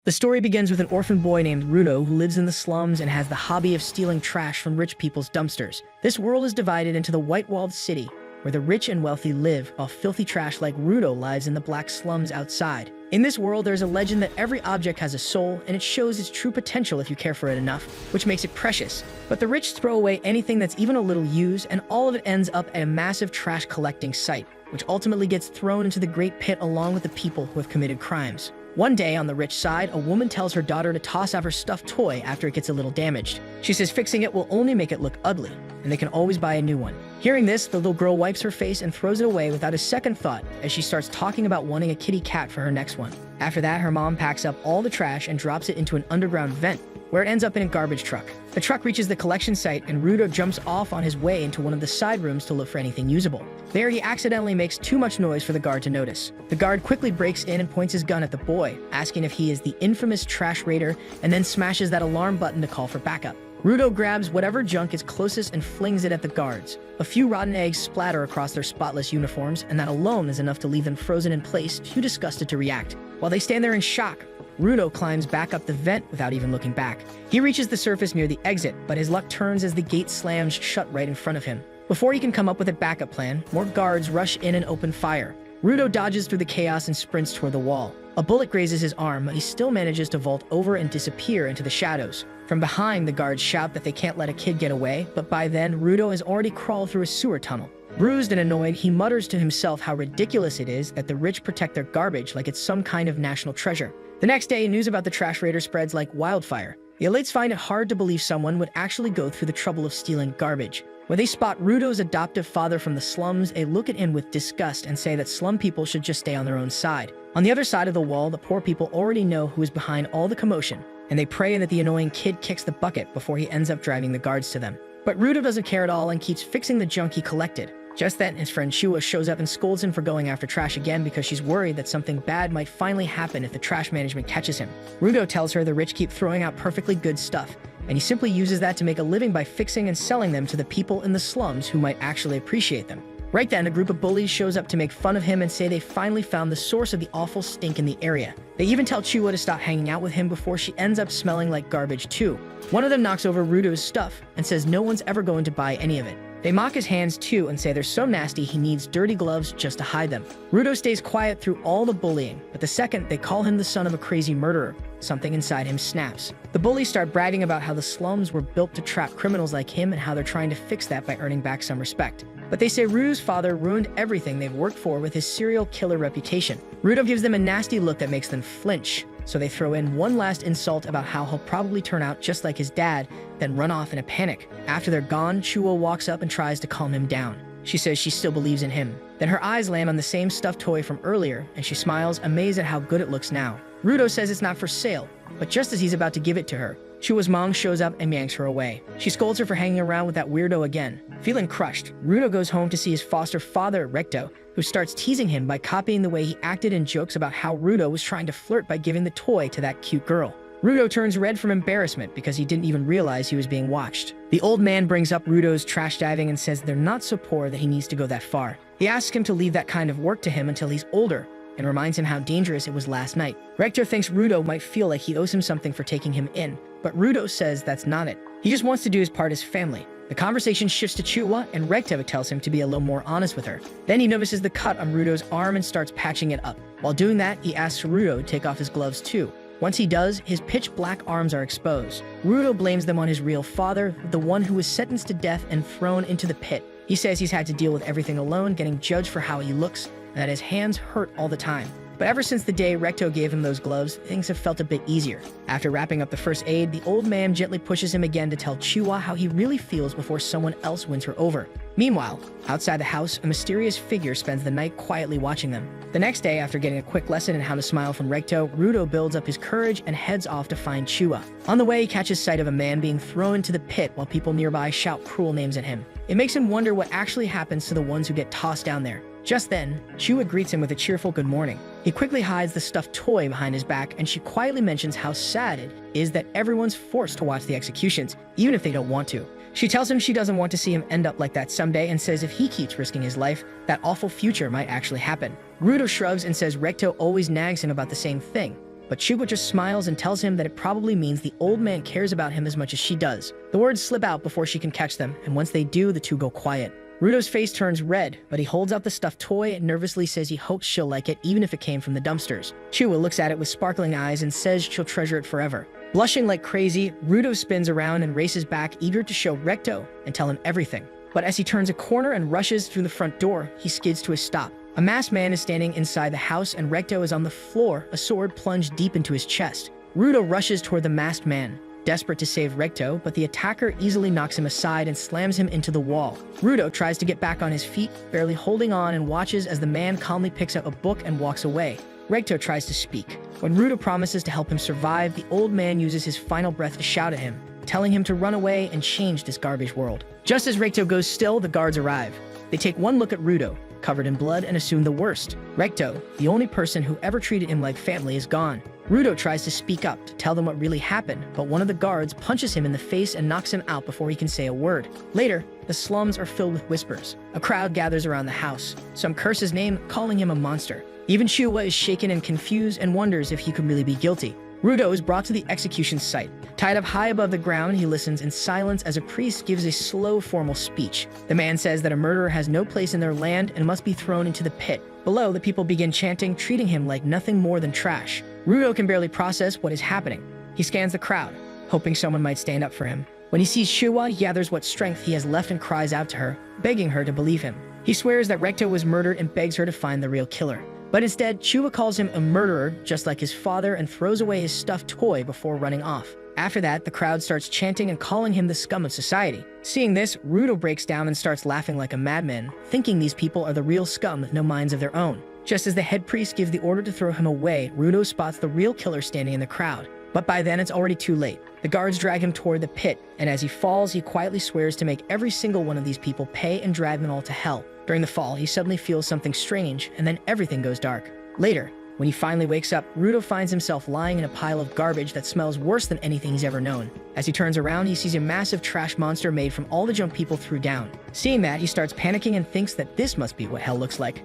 The story begins with an orphan boy named Rudo who lives in the slums and has the hobby of stealing trash from rich people's dumpsters. This world is divided into the white-walled city, where the rich and wealthy live, while filthy trash like Rudo lives in the black slums outside. In this world, there's a legend that every object has a soul, and it shows its true potential if you care for it enough, which makes it precious. But the rich throw away anything that's even a little used, and all of it ends up at a massive trash collecting site, which ultimately gets thrown into the great pit along with the people who have committed crimes. One day, on the rich side, a woman tells her daughter to toss out her stuffed toy after it gets a little damaged. She says fixing it will only make it look ugly, and they can always buy a new one. Hearing this, the little girl wipes her face and throws it away without a second thought as she starts talking about wanting a kitty cat for her next one. After that, her mom packs up all the trash and drops it into an underground vent, where it ends up in a garbage truck. The truck reaches the collection site, and Rudo jumps off on his way into one of the side rooms to look for anything usable. There, he accidentally makes too much noise for the guard to notice. The guard quickly breaks in and points his gun at the boy, asking if he is the infamous trash raider, and then smashes that alarm button to call for backup. Rudo grabs whatever junk is closest and flings it at the guards. A few rotten eggs splatter across their spotless uniforms, and that alone is enough to leave them frozen in place, too disgusted to react. While they stand there in shock, Rudo climbs back up the vent without even looking back. He reaches the surface near the exit, but his luck turns as the gate slams shut right in front of him. Before he can come up with a backup plan, more guards rush in and open fire. Rudo dodges through the chaos and sprints toward the wall. A bullet grazes his arm, but he still manages to vault over and disappear into the shadows. From behind, the guards shout that they can't let a kid get away, but by then, Rudo has already crawled through a sewer tunnel. Bruised and annoyed, he mutters to himself how ridiculous it is that the rich protect their garbage like it's some kind of national treasure. The next day, news about the trash raider spreads like wildfire. The elites find it hard to believe someone would actually go through the trouble of stealing garbage. When they spot Rudo's adoptive father from the slums, they look at him with disgust and say that slum people should just stay on their own side. On the other side of the wall, the poor people already know who is behind all the commotion, and they pray that the annoying kid kicks the bucket before he ends up driving the guards to them. But Rudo doesn't care at all and keeps fixing the junk he collected. Just then, his friend Chua shows up and scolds him for going after trash again because she's worried that something bad might finally happen if the trash management catches him. Rudo tells her the rich keep throwing out perfectly good stuff, and he simply uses that to make a living by fixing and selling them to the people in the slums who might actually appreciate them. Right then, a group of bullies shows up to make fun of him and say they finally found the source of the awful stink in the area. They even tell Chua to stop hanging out with him before she ends up smelling like garbage too. One of them knocks over Rudo's stuff and says no one's ever going to buy any of it. They mock his hands too and say they're so nasty he needs dirty gloves just to hide them. Rudo stays quiet through all the bullying, but the second they call him the son of a crazy murderer, something inside him snaps. The bullies start bragging about how the slums were built to trap criminals like him and how they're trying to fix that by earning back some respect. But they say Rudo's father ruined everything they've worked for with his serial killer reputation. Rudo gives them a nasty look that makes them flinch, so they throw in one last insult about how he'll probably turn out just like his dad, then run off in a panic. After they're gone, Chua walks up and tries to calm him down. She says she still believes in him. Then her eyes land on the same stuffed toy from earlier, and she smiles, amazed at how good it looks now. Rudo says it's not for sale, but just as he's about to give it to her, Chua's mom shows up and yanks her away. She scolds her for hanging around with that weirdo again. Feeling crushed, Rudo goes home to see his foster father, Recto, who starts teasing him by copying the way he acted in jokes about how Rudo was trying to flirt by giving the toy to that cute girl. Rudo turns red from embarrassment because he didn't even realize he was being watched. The old man brings up Rudo's trash diving and says they're not so poor that he needs to go that far. He asks him to leave that kind of work to him until he's older, and reminds him how dangerous it was last night. Rector thinks Rudo might feel like he owes him something for taking him in, but Rudo says that's not it. He just wants to do his part as family. The conversation shifts to Chua, and Recto tells him to be a little more honest with her. Then he notices the cut on Rudo's arm and starts patching it up. While doing that, he asks Rudo to take off his gloves too. Once he does, his pitch black arms are exposed. Rudo blames them on his real father, the one who was sentenced to death and thrown into the pit. He says he's had to deal with everything alone, getting judged for how he looks, and that his hands hurt all the time. But ever since the day Recto gave him those gloves, things have felt a bit easier. After wrapping up the first aid, the old man gently pushes him again to tell Chua how he really feels before someone else wins her over. Meanwhile, outside the house, a mysterious figure spends the night quietly watching them. The next day, after getting a quick lesson in how to smile from Recto, Rudo builds up his courage and heads off to find Chua. On the way, he catches sight of a man being thrown into the pit while people nearby shout cruel names at him. It makes him wonder what actually happens to the ones who get tossed down there. Just then, Chua greets him with a cheerful good morning. He quickly hides the stuffed toy behind his back, and she quietly mentions how sad it is that everyone's forced to watch the executions, even if they don't want to. She tells him she doesn't want to see him end up like that someday and says if he keeps risking his life, that awful future might actually happen. Rudo shrugs and says Recto always nags him about the same thing, but Chuba just smiles and tells him that it probably means the old man cares about him as much as she does. The words slip out before she can catch them, and once they do, the two go quiet. Rudo's face turns red, but he holds out the stuffed toy and nervously says he hopes she'll like it even if it came from the dumpsters. Chuba looks at it with sparkling eyes and says she'll treasure it forever. Blushing like crazy, Rudo spins around and races back, eager to show Recto and tell him everything. But as he turns a corner and rushes through the front door, he skids to a stop. A masked man is standing inside the house and Recto is on the floor, a sword plunged deep into his chest. Rudo rushes toward the masked man, desperate to save Recto, but the attacker easily knocks him aside and slams him into the wall. Rudo tries to get back on his feet, barely holding on, and watches as the man calmly picks up a book and walks away. Recto tries to speak. When Rudo promises to help him survive, the old man uses his final breath to shout at him, telling him to run away and change this garbage world. Just as Recto goes still, the guards arrive. They take one look at Rudo, covered in blood, and assume the worst. Recto, the only person who ever treated him like family, is gone. Rudo tries to speak up to tell them what really happened, but one of the guards punches him in the face and knocks him out before he can say a word. Later, the slums are filled with whispers. A crowd gathers around the house. Some curse his name, calling him a monster. Even Chua is shaken and confused and wonders if he could really be guilty. Rudo is brought to the execution site. Tied up high above the ground, he listens in silence as a priest gives a slow, formal speech. The man says that a murderer has no place in their land and must be thrown into the pit. Below, the people begin chanting, treating him like nothing more than trash. Rudo can barely process what is happening. He scans the crowd, hoping someone might stand up for him. When he sees Chua, he gathers what strength he has left and cries out to her, begging her to believe him. He swears that Recto was murdered and begs her to find the real killer. But instead, Chua calls him a murderer, just like his father, and throws away his stuffed toy before running off. After that, the crowd starts chanting and calling him the scum of society. Seeing this, Rudo breaks down and starts laughing like a madman, thinking these people are the real scum with no minds of their own. Just as the head priest gives the order to throw him away, Rudo spots the real killer standing in the crowd. But by then, it's already too late. The guards drag him toward the pit, and as he falls, he quietly swears to make every single one of these people pay and drag them all to hell. During the fall, he suddenly feels something strange, and then everything goes dark. Later, when he finally wakes up, Rudo finds himself lying in a pile of garbage that smells worse than anything he's ever known. As he turns around, he sees a massive trash monster made from all the junk people threw down. Seeing that, he starts panicking and thinks that this must be what hell looks like.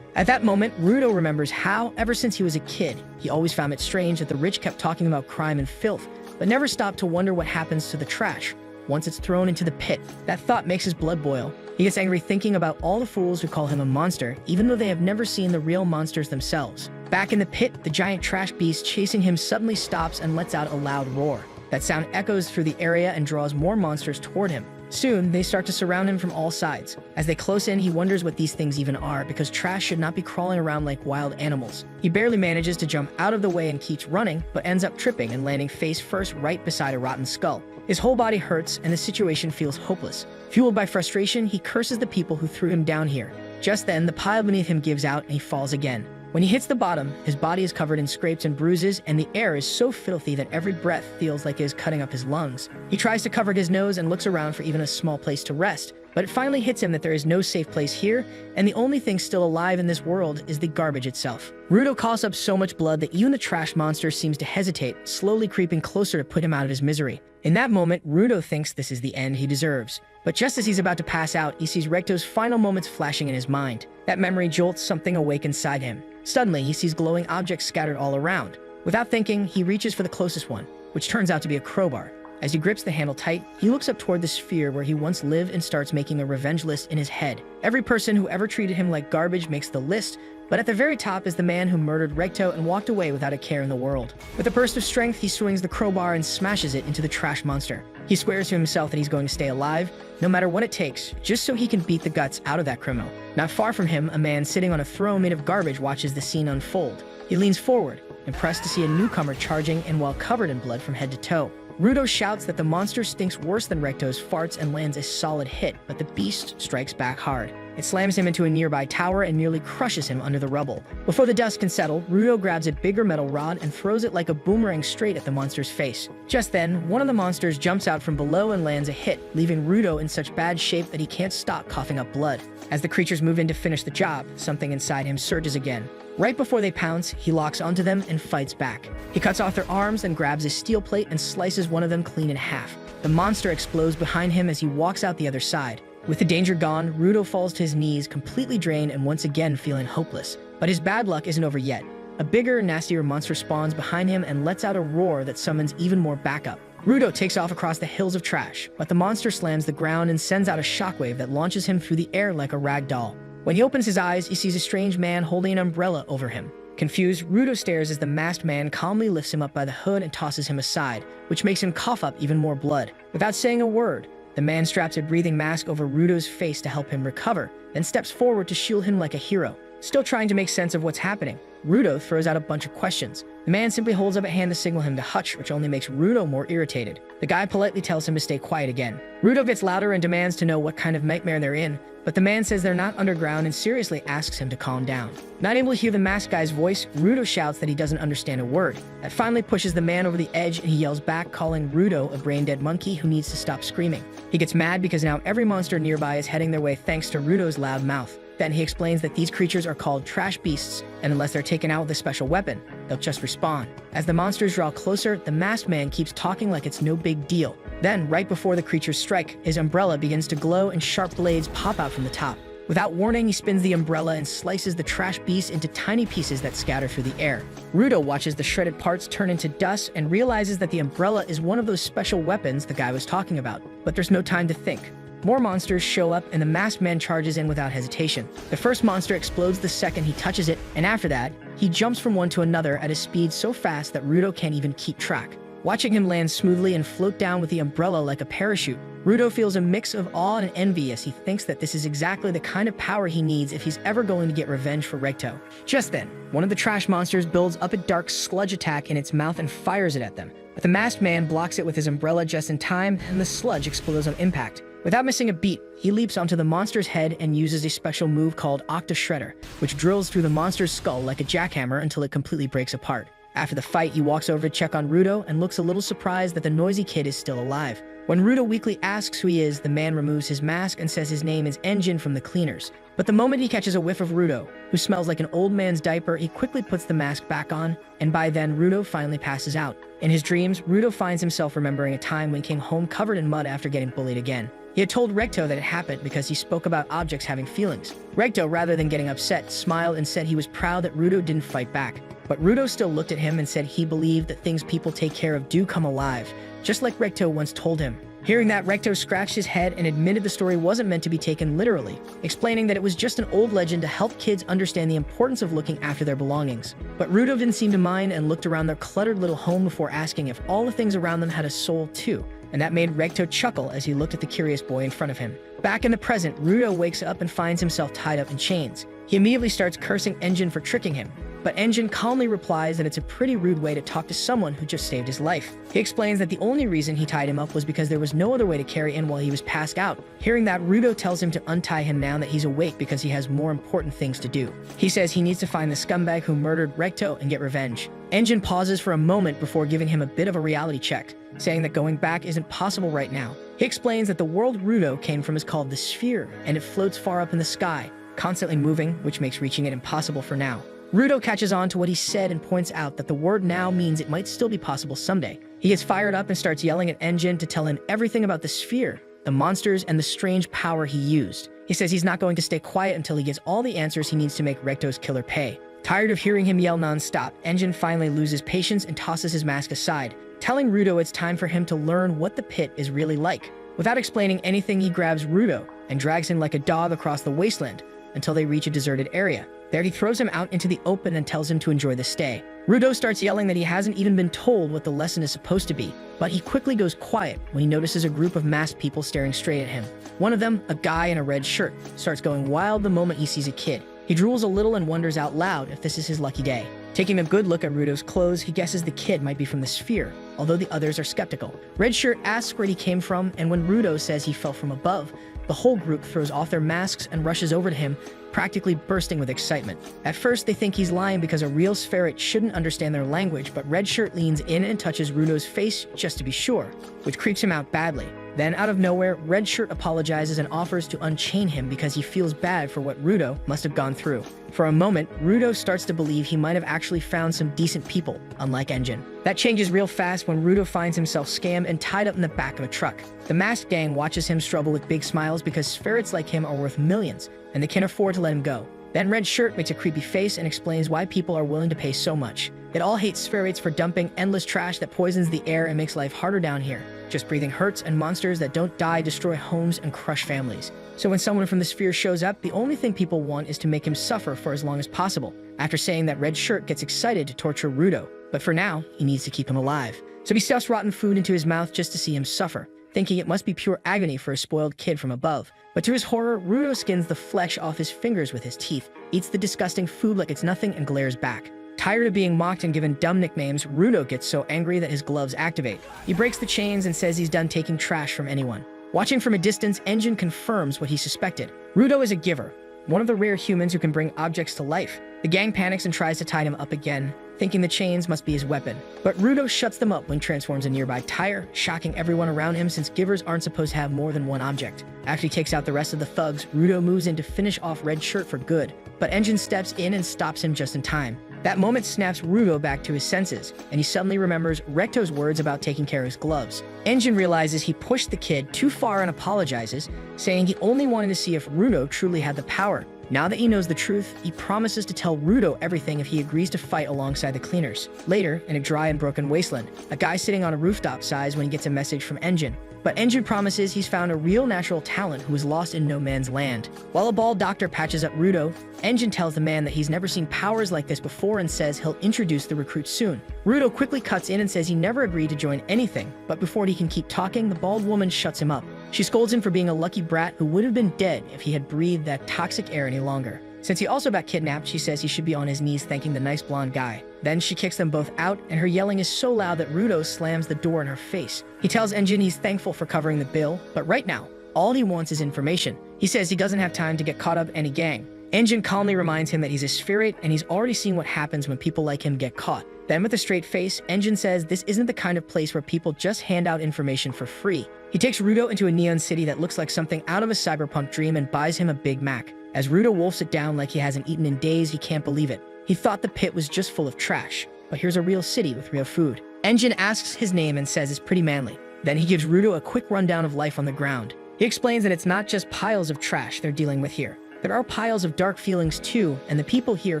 At that moment, Rudo remembers how, ever since he was a kid, he always found it strange that the rich kept talking about crime and filth, but never stopped to wonder what happens to the trash once it's thrown into the pit. That thought makes his blood boil. He gets angry thinking about all the fools who call him a monster, even though they have never seen the real monsters themselves. Back in the pit, the giant trash beast chasing him suddenly stops and lets out a loud roar. That sound echoes through the area and draws more monsters toward him. Soon, they start to surround him from all sides. As they close in, he wonders what these things even are, because trash should not be crawling around like wild animals. He barely manages to jump out of the way and keeps running, but ends up tripping and landing face first right beside a rotten skull. His whole body hurts, and the situation feels hopeless. Fueled by frustration, he curses the people who threw him down here. Just then, the pile beneath him gives out, and he falls again. When he hits the bottom, his body is covered in scrapes and bruises, and the air is so filthy that every breath feels like it is cutting up his lungs. He tries to cover his nose and looks around for even a small place to rest, but it finally hits him that there is no safe place here, and the only thing still alive in this world is the garbage itself. Rudo coughs up so much blood that even the trash monster seems to hesitate, slowly creeping closer to put him out of his misery. In that moment, Rudo thinks this is the end he deserves. But just as he's about to pass out, he sees Recto's final moments flashing in his mind. That memory jolts something awake inside him. Suddenly, he sees glowing objects scattered all around. Without thinking, he reaches for the closest one, which turns out to be a crowbar. As he grips the handle tight, he looks up toward the sphere where he once lived and starts making a revenge list in his head. Every person who ever treated him like garbage makes the list, but at the very top is the man who murdered Recto and walked away without a care in the world. With a burst of strength, he swings the crowbar and smashes it into the trash monster. He swears to himself that he's going to stay alive, no matter what it takes, just so he can beat the guts out of that criminal. Not far from him, a man sitting on a throne made of garbage watches the scene unfold. He leans forward, impressed to see a newcomer charging and while covered in blood from head to toe. Rudo shouts that the monster stinks worse than Recto's farts and lands a solid hit, but the beast strikes back hard. It slams him into a nearby tower and nearly crushes him under the rubble. Before the dust can settle, Rudo grabs a bigger metal rod and throws it like a boomerang straight at the monster's face. Just then, one of the monsters jumps out from below and lands a hit, leaving Rudo in such bad shape that he can't stop coughing up blood. As the creatures move in to finish the job, something inside him surges again. Right before they pounce, he locks onto them and fights back. He cuts off their arms and grabs a steel plate and slices one of them clean in half. The monster explodes behind him as he walks out the other side. With the danger gone, Rudo falls to his knees, completely drained and once again feeling hopeless. But his bad luck isn't over yet. A bigger, nastier monster spawns behind him and lets out a roar that summons even more backup. Rudo takes off across the hills of trash, but the monster slams the ground and sends out a shockwave that launches him through the air like a rag doll. When he opens his eyes, he sees a strange man holding an umbrella over him. Confused, Rudo stares as the masked man calmly lifts him up by the hood and tosses him aside, which makes him cough up even more blood. Without saying a word, the man straps a breathing mask over Rudo's face to help him recover, then steps forward to shield him like a hero. Still trying to make sense of what's happening, Rudo throws out a bunch of questions. The man simply holds up a hand to signal him to hutch, which only makes Rudo more irritated. The guy politely tells him to stay quiet again. Rudo gets louder and demands to know what kind of nightmare they're in, but the man says they're not underground and seriously asks him to calm down. Not able to hear the masked guy's voice, Rudo shouts that he doesn't understand a word. That finally pushes the man over the edge and he yells back, calling Rudo a brain-dead monkey who needs to stop screaming. He gets mad because now every monster nearby is heading their way thanks to Rudo's loud mouth. Then he explains that these creatures are called trash beasts, and unless they're taken out with a special weapon, they'll just respawn. As the monsters draw closer, the masked man keeps talking like it's no big deal. Then, right before the creatures strike, his umbrella begins to glow and sharp blades pop out from the top. Without warning, he spins the umbrella and slices the trash beast into tiny pieces that scatter through the air. Rudo watches the shredded parts turn into dust and realizes that the umbrella is one of those special weapons the guy was talking about. But there's no time to think. More monsters show up and the masked man charges in without hesitation. The first monster explodes the second he touches it, and after that, he jumps from one to another at a speed so fast that Rudo can't even keep track. Watching him land smoothly and float down with the umbrella like a parachute, Rudo feels a mix of awe and envy as he thinks that this is exactly the kind of power he needs if he's ever going to get revenge for Recto. Just then, one of the trash monsters builds up a dark sludge attack in its mouth and fires it at them. But the masked man blocks it with his umbrella just in time, and the sludge explodes on impact. Without missing a beat, he leaps onto the monster's head and uses a special move called Octa Shredder, which drills through the monster's skull like a jackhammer until it completely breaks apart. After the fight, he walks over to check on Rudo and looks a little surprised that the noisy kid is still alive. When Rudo weakly asks who he is, the man removes his mask and says his name is Engine from the cleaners. But the moment he catches a whiff of Rudo, who smells like an old man's diaper, he quickly puts the mask back on, and by then Rudo finally passes out. In his dreams, Rudo finds himself remembering a time when he came home covered in mud after getting bullied again. He had told Recto that it happened because he spoke about objects having feelings. Recto, rather than getting upset, smiled and said he was proud that Rudo didn't fight back. But Rudo still looked at him and said he believed that things people take care of do come alive, just like Recto once told him. Hearing that, Recto scratched his head and admitted the story wasn't meant to be taken literally, explaining that it was just an old legend to help kids understand the importance of looking after their belongings. But Rudo didn't seem to mind and looked around their cluttered little home before asking if all the things around them had a soul too, and that made Recto chuckle as he looked at the curious boy in front of him. Back in the present, Rudo wakes up and finds himself tied up in chains. He immediately starts cursing Engine for tricking him, but Engine calmly replies that it's a pretty rude way to talk to someone who just saved his life. He explains that the only reason he tied him up was because there was no other way to carry in while he was passed out. Hearing that, Rudo tells him to untie him now that he's awake because he has more important things to do. He says he needs to find the scumbag who murdered Recto and get revenge. Engine pauses for a moment before giving him a bit of a reality check, saying that going back isn't possible right now. He explains that the world Rudo came from is called the Sphere, and it floats far up in the sky, constantly moving, which makes reaching it impossible for now. Rudo catches on to what he said and points out that the word now means it might still be possible someday. He gets fired up and starts yelling at Engine to tell him everything about the Sphere, the monsters, and the strange power he used. He says he's not going to stay quiet until he gets all the answers he needs to make Recto's killer pay. Tired of hearing him yell non-stop, Engine finally loses patience and tosses his mask aside, telling Rudo it's time for him to learn what the pit is really like. Without explaining anything, he grabs Rudo and drags him like a dog across the wasteland until they reach a deserted area. There he throws him out into the open and tells him to enjoy the stay. Rudo starts yelling that he hasn't even been told what the lesson is supposed to be, but he quickly goes quiet when he notices a group of masked people staring straight at him. One of them, a guy in a red shirt, starts going wild the moment he sees a kid. He drools a little and wonders out loud if this is his lucky day. Taking a good look at Rudo's clothes, he guesses the kid might be from the Sphere, although the others are skeptical. Red Shirt asks where he came from, and when Rudo says he fell from above, the whole group throws off their masks and rushes over to him, practically bursting with excitement. At first, they think he's lying because a real Spherit shouldn't understand their language, but Red Shirt leans in and touches Rudo's face just to be sure, which creeps him out badly. Then, out of nowhere, Red Shirt apologizes and offers to unchain him because he feels bad for what Rudo must have gone through. For a moment, Rudo starts to believe he might have actually found some decent people, unlike Engine. That changes real fast when Rudo finds himself scammed and tied up in the back of a truck. The masked gang watches him struggle with big smiles because Spherits like him are worth millions, and they can't afford to let him go. Then Red Shirt makes a creepy face and explains why people are willing to pay so much. It all hates spheroids for dumping endless trash that poisons the air and makes life harder down here. Just breathing hurts, and monsters that don't die destroy homes and crush families. So when someone from the sphere shows up, the only thing people want is to make him suffer for as long as possible. After saying that, Red Shirt gets excited to torture Rudo, but for now, he needs to keep him alive. So he stuffs rotten food into his mouth just to see him suffer, thinking it must be pure agony for a spoiled kid from above. But to his horror, Rudo skins the flesh off his fingers with his teeth, eats the disgusting food like it's nothing, and glares back. Tired of being mocked and given dumb nicknames, Rudo gets so angry that his gloves activate. He breaks the chains and says he's done taking trash from anyone. Watching from a distance, Engine confirms what he suspected. Rudo is a giver, one of the rare humans who can bring objects to life. The gang panics and tries to tie him up again, thinking the chains must be his weapon. But Rudo shuts them up when transforms a nearby tire, shocking everyone around him since givers aren't supposed to have more than one object. After he takes out the rest of the thugs, Rudo moves in to finish off Red Shirt for good, but Engine steps in and stops him just in time. That moment snaps Rudo back to his senses, and he suddenly remembers Recto's words about taking care of his gloves. Engine realizes he pushed the kid too far and apologizes, saying he only wanted to see if Rudo truly had the power. Now that he knows the truth, he promises to tell Rudo everything if he agrees to fight alongside the cleaners. Later, in a dry and broken wasteland, a guy sitting on a rooftop sighs when he gets a message from Engine. But Engine promises he's found a real natural talent who is lost in no man's land. While a bald doctor patches up Rudo, Engine tells the man that he's never seen powers like this before and says he'll introduce the recruit soon. Rudo quickly cuts in and says he never agreed to join anything, but before he can keep talking, the bald woman shuts him up. She scolds him for being a lucky brat who would have been dead if he had breathed that toxic air any longer. Since he also got kidnapped, she says he should be on his knees thanking the nice blonde guy. Then she kicks them both out, and her yelling is so loud that Rudo slams the door in her face. He tells Engine he's thankful for covering the bill, but right now, all he wants is information. He says he doesn't have time to get caught up in any gang. Engine calmly reminds him that he's a spheroid and he's already seen what happens when people like him get caught. Then with a straight face, Engine says this isn't the kind of place where people just hand out information for free. He takes Rudo into a neon city that looks like something out of a cyberpunk dream and buys him a Big Mac. As Rudo wolfs it down like he hasn't eaten in days, he can't believe it. He thought the pit was just full of trash, but here's a real city with real food. Engine asks his name and says it's pretty manly. Then he gives Rudo a quick rundown of life on the ground. He explains that it's not just piles of trash they're dealing with here. There are piles of dark feelings too, and the people here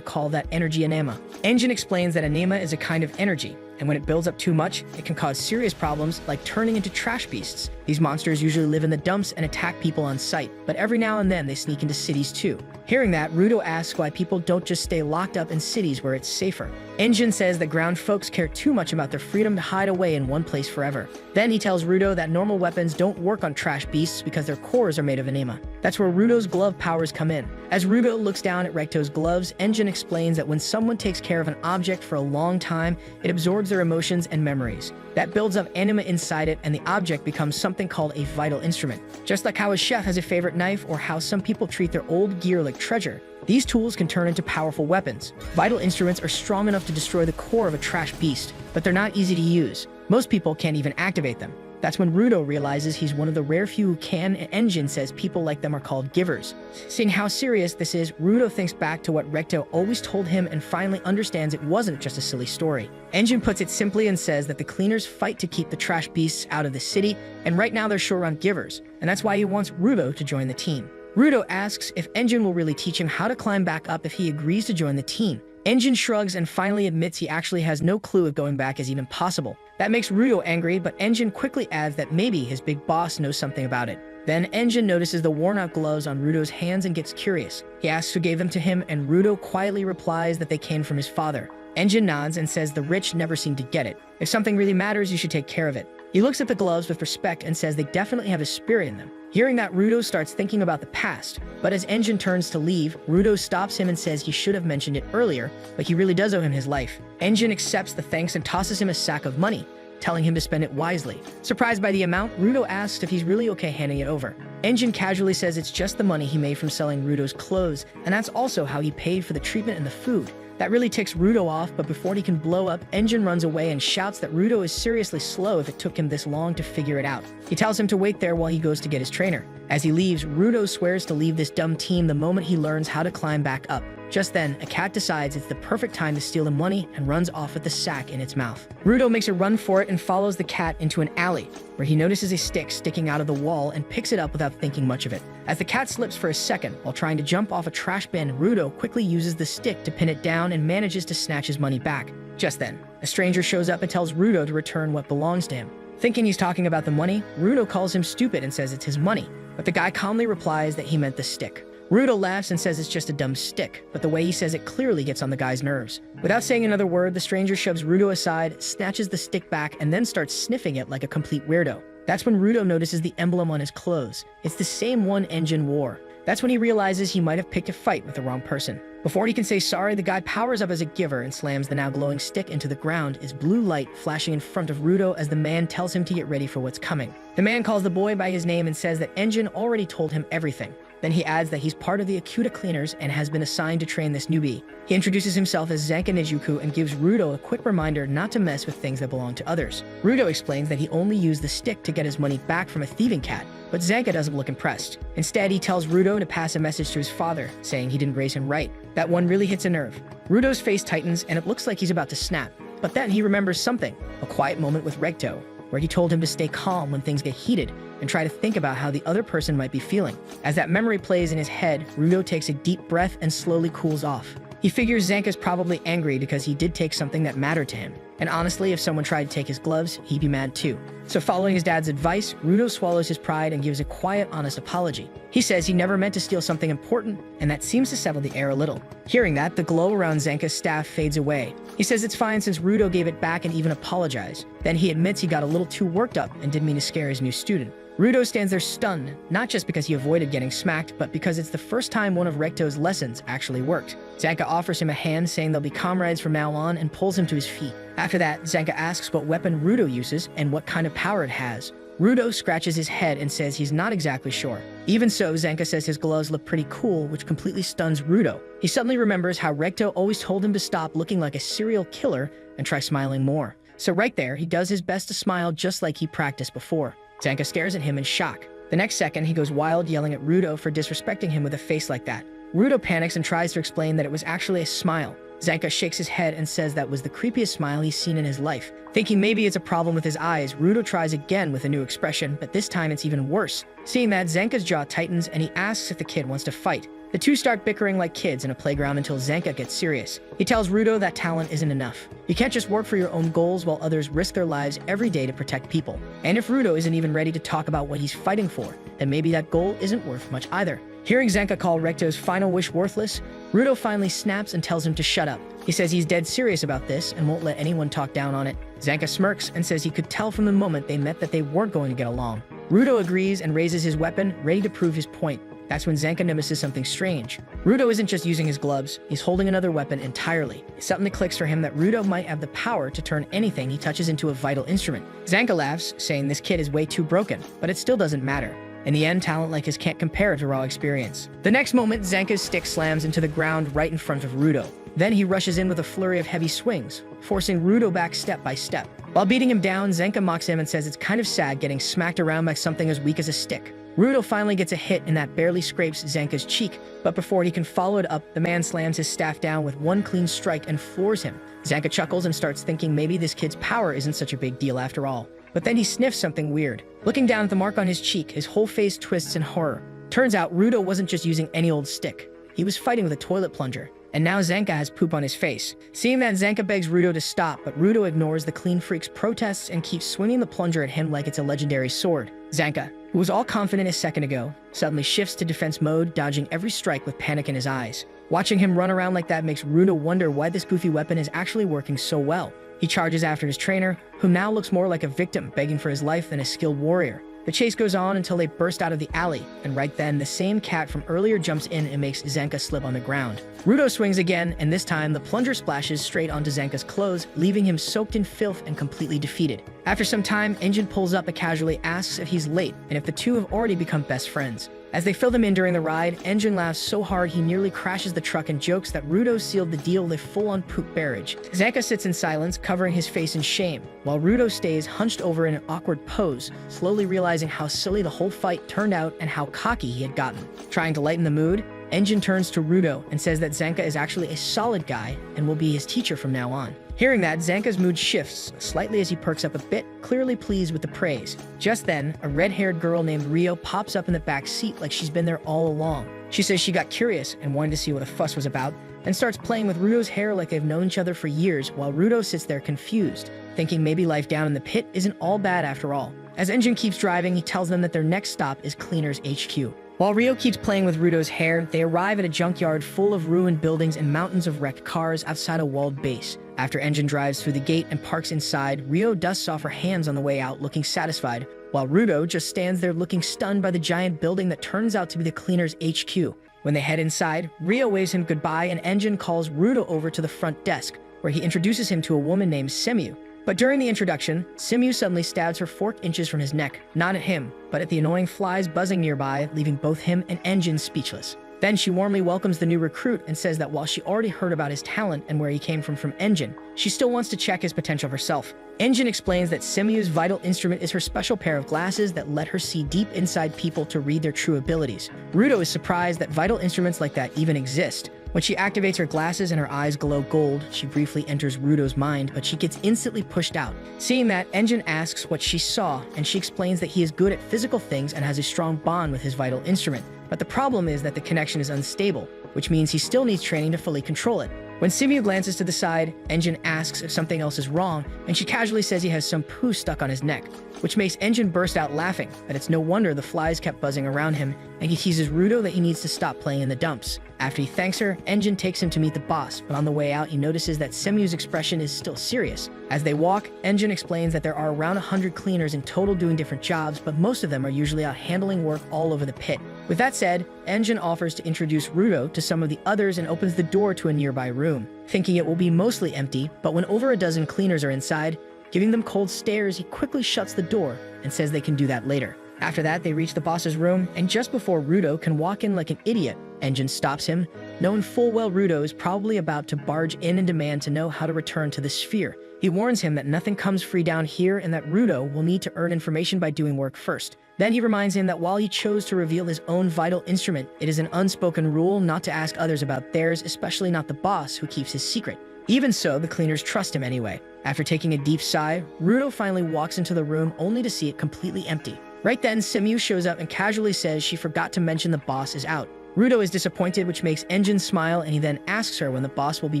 call that energy anema. Engine explains that anema is a kind of energy, and when it builds up too much, it can cause serious problems like turning into trash beasts. These monsters usually live in the dumps and attack people on sight, but every now and then they sneak into cities too. Hearing that, Rudo asks why people don't just stay locked up in cities where it's safer. Engine says that ground folks care too much about their freedom to hide away in one place forever. Then he tells Rudo that normal weapons don't work on trash beasts because their cores are made of anema. That's where Rudo's glove powers come in. As Rudo looks down at Recto's gloves, Engine explains that when someone takes care of an object for a long time, it absorbs their emotions and memories. That builds up anima inside it, and the object becomes something called a vital instrument. Just like how a chef has a favorite knife or how some people treat their old gear like treasure, these tools can turn into powerful weapons. Vital instruments are strong enough to destroy the core of a trash beast, but they're not easy to use. Most people can't even activate them. That's when Rudo realizes he's one of the rare few who can, and Engine says people like them are called givers. Seeing how serious this is, Rudo thinks back to what Recto always told him and finally understands it wasn't just a silly story. Engine puts it simply and says that the cleaners fight to keep the trash beasts out of the city, and right now they're short on givers, and that's why he wants Rudo to join the team. Rudo asks if Engine will really teach him how to climb back up if he agrees to join the team. Engine shrugs and finally admits he actually has no clue if going back is even possible. That makes Rudo angry, but Engine quickly adds that maybe his big boss knows something about it. Then Engine notices the worn-out gloves on Rudo's hands and gets curious. He asks who gave them to him, and Rudo quietly replies that they came from his father. Engine nods and says the rich never seem to get it. If something really matters, you should take care of it. He looks at the gloves with respect and says they definitely have a spirit in them. Hearing that, Rudo starts thinking about the past, but as Engine turns to leave, Rudo stops him and says he should have mentioned it earlier, but he really does owe him his life. Engine accepts the thanks and tosses him a sack of money, telling him to spend it wisely. Surprised by the amount, Rudo asks if he's really okay handing it over. Engine casually says it's just the money he made from selling Rudo's clothes, and that's also how he paid for the treatment and the food. That really ticks Rudo off, but before he can blow up, Engine runs away and shouts that Rudo is seriously slow if it took him this long to figure it out. He tells him to wait there while he goes to get his trainer. As he leaves, Rudo swears to leave this dumb team the moment he learns how to climb back up. Just then, a cat decides it's the perfect time to steal the money and runs off with the sack in its mouth. Rudo makes a run for it and follows the cat into an alley, where he notices a stick sticking out of the wall and picks it up without thinking much of it. As the cat slips for a second while trying to jump off a trash bin, Rudo quickly uses the stick to pin it down and manages to snatch his money back. Just then, a stranger shows up and tells Rudo to return what belongs to him. Thinking he's talking about the money, Rudo calls him stupid and says it's his money, but the guy calmly replies that he meant the stick. Rudo laughs and says it's just a dumb stick, but the way he says it clearly gets on the guy's nerves. Without saying another word, the stranger shoves Rudo aside, snatches the stick back, and then starts sniffing it like a complete weirdo. That's when Rudo notices the emblem on his clothes. It's the same one Engine wore. That's when he realizes he might have picked a fight with the wrong person. Before he can say sorry, the guy powers up as a giver and slams the now glowing stick into the ground, his blue light flashing in front of Rudo as the man tells him to get ready for what's coming. The man calls the boy by his name and says that Engine already told him everything. Then he adds that he's part of the Akuta cleaners and has been assigned to train this newbie. He introduces himself as Zanka Nijuku and gives Rudo a quick reminder not to mess with things that belong to others. Rudo explains that he only used the stick to get his money back from a thieving cat, but Zanka doesn't look impressed. Instead, he tells Rudo to pass a message to his father, saying he didn't raise him right. That one really hits a nerve. Rudo's face tightens and it looks like he's about to snap. But then he remembers something, a quiet moment with Recto, where he told him to stay calm when things get heated and try to think about how the other person might be feeling. As that memory plays in his head, Rudo takes a deep breath and slowly cools off. He figures Zanka's probably angry because he did take something that mattered to him. And honestly, if someone tried to take his gloves, he'd be mad too. So following his dad's advice, Rudo swallows his pride and gives a quiet, honest apology. He says he never meant to steal something important, and that seems to settle the air a little. Hearing that, the glow around Zanka's staff fades away. He says it's fine since Rudo gave it back and even apologized. Then he admits he got a little too worked up and didn't mean to scare his new student. Rudo stands there stunned, not just because he avoided getting smacked, but because it's the first time one of Recto's lessons actually worked. Zanka offers him a hand, saying they'll be comrades from now on, and pulls him to his feet. After that, Zanka asks what weapon Rudo uses and what kind of power it has. Rudo scratches his head and says he's not exactly sure. Even so, Zanka says his gloves look pretty cool, which completely stuns Rudo. He suddenly remembers how Recto always told him to stop looking like a serial killer and try smiling more. So right there, he does his best to smile just like he practiced before. Zanka stares at him in shock. The next second, he goes wild, yelling at Rudo for disrespecting him with a face like that. Rudo panics and tries to explain that it was actually a smile. Zanka shakes his head and says that was the creepiest smile he's seen in his life. Thinking maybe it's a problem with his eyes, Rudo tries again with a new expression, but this time it's even worse. Seeing that, Zanka's jaw tightens and he asks if the kid wants to fight. The two start bickering like kids in a playground until Zanka gets serious. He tells Rudo that talent isn't enough. You can't just work for your own goals while others risk their lives every day to protect people. And if Rudo isn't even ready to talk about what he's fighting for, then maybe that goal isn't worth much either. Hearing Zanka call Recto's final wish worthless, Rudo finally snaps and tells him to shut up. He says he's dead serious about this and won't let anyone talk down on it. Zanka smirks and says he could tell from the moment they met that they weren't going to get along. Rudo agrees and raises his weapon, ready to prove his point. That's when Zanka notices something strange. Rudo isn't just using his gloves, he's holding another weapon entirely. It suddenly clicks for him that Rudo might have the power to turn anything he touches into a vital instrument. Zanka laughs, saying this kid is way too broken, but it still doesn't matter. In the end, talent like his can't compare to raw experience. The next moment, Zanka's stick slams into the ground right in front of Rudo. Then he rushes in with a flurry of heavy swings, forcing Rudo back step by step. While beating him down, Zanka mocks him and says it's kind of sad getting smacked around by something as weak as a stick. Rudo finally gets a hit and that barely scrapes Zanka's cheek, but before he can follow it up, the man slams his staff down with one clean strike and floors him. Zanka chuckles and starts thinking maybe this kid's power isn't such a big deal after all. But then he sniffs something weird. Looking down at the mark on his cheek, his whole face twists in horror. Turns out Rudo wasn't just using any old stick. He was fighting with a toilet plunger. And now Zanka has poop on his face. Seeing that, Zanka begs Rudo to stop, but Rudo ignores the clean freak's protests and keeps swinging the plunger at him like it's a legendary sword. Zanka, who was all confident a second ago, suddenly shifts to defense mode, dodging every strike with panic in his eyes. Watching him run around like that makes Rudo wonder why this goofy weapon is actually working so well. He charges after his trainer, who now looks more like a victim begging for his life than a skilled warrior. The chase goes on until they burst out of the alley, and right then, the same cat from earlier jumps in and makes Zanka slip on the ground. Rudo swings again, and this time the plunger splashes straight onto Zanka's clothes, leaving him soaked in filth and completely defeated. After some time, Engine pulls up and casually asks if he's late, and if the two have already become best friends. As they fill them in during the ride, Engine laughs so hard he nearly crashes the truck and jokes that Rudo sealed the deal with a full-on poop barrage. Zanka sits in silence, covering his face in shame, while Rudo stays hunched over in an awkward pose, slowly realizing how silly the whole fight turned out and how cocky he had gotten. Trying to lighten the mood, Engine turns to Rudo and says that Zanka is actually a solid guy and will be his teacher from now on. Hearing that, Zanka's mood shifts slightly as he perks up a bit, clearly pleased with the praise. Just then, a red-haired girl named Rio pops up in the back seat like she's been there all along. She says she got curious and wanted to see what the fuss was about, and starts playing with Rudo's hair like they've known each other for years, while Rudo sits there confused, thinking maybe life down in the pit isn't all bad after all. As Engine keeps driving, he tells them that their next stop is Cleaner's HQ. While Rio keeps playing with Rudo's hair, they arrive at a junkyard full of ruined buildings and mountains of wrecked cars outside a walled base. After Engine drives through the gate and parks inside, Rio dusts off her hands on the way out, looking satisfied, while Rudo just stands there looking stunned by the giant building that turns out to be the Cleaner's HQ. When they head inside, Rio waves him goodbye and Engine calls Rudo over to the front desk, where he introduces him to a woman named Semu. But during the introduction, Semu suddenly stabs her fork inches from his neck, not at him, but at the annoying flies buzzing nearby, leaving both him and Engine speechless. Then she warmly welcomes the new recruit and says that while she already heard about his talent and where he came from Engine, she still wants to check his potential herself. Engine explains that Semu's vital instrument is her special pair of glasses that let her see deep inside people to read their true abilities. Rudo is surprised that vital instruments like that even exist. When she activates her glasses and her eyes glow gold, she briefly enters Rudo's mind, but she gets instantly pushed out. Seeing that, Engine asks what she saw, and she explains that he is good at physical things and has a strong bond with his vital instrument. But the problem is that the connection is unstable, which means he still needs training to fully control it. When Semu glances to the side, Engine asks if something else is wrong, and she casually says he has some poo stuck on his neck, which makes Engine burst out laughing, but it's no wonder the flies kept buzzing around him, and he teases Rudo that he needs to stop playing in the dumps. After he thanks her, Engine takes him to meet the boss, but on the way out he notices that Semu's expression is still serious. As they walk, Engine explains that there are around 100 cleaners in total doing different jobs, but most of them are usually out handling work all over the pit. With that said, Engine offers to introduce Rudo to some of the others and opens the door to a nearby room, thinking it will be mostly empty, but when over a dozen cleaners are inside, giving them cold stares, he quickly shuts the door and says they can do that later. After that, they reach the boss's room, and just before Rudo can walk in like an idiot, Engine stops him, knowing full well Rudo is probably about to barge in and demand to know how to return to the sphere. He warns him that nothing comes free down here and that Rudo will need to earn information by doing work first. Then he reminds him that while he chose to reveal his own vital instrument, it is an unspoken rule not to ask others about theirs, especially not the boss who keeps his secret. Even so, the cleaners trust him anyway. After taking a deep sigh, Rudo finally walks into the room only to see it completely empty. Right then, Semu shows up and casually says she forgot to mention the boss is out. Rudo is disappointed, which makes Engine smile, and he then asks her when the boss will be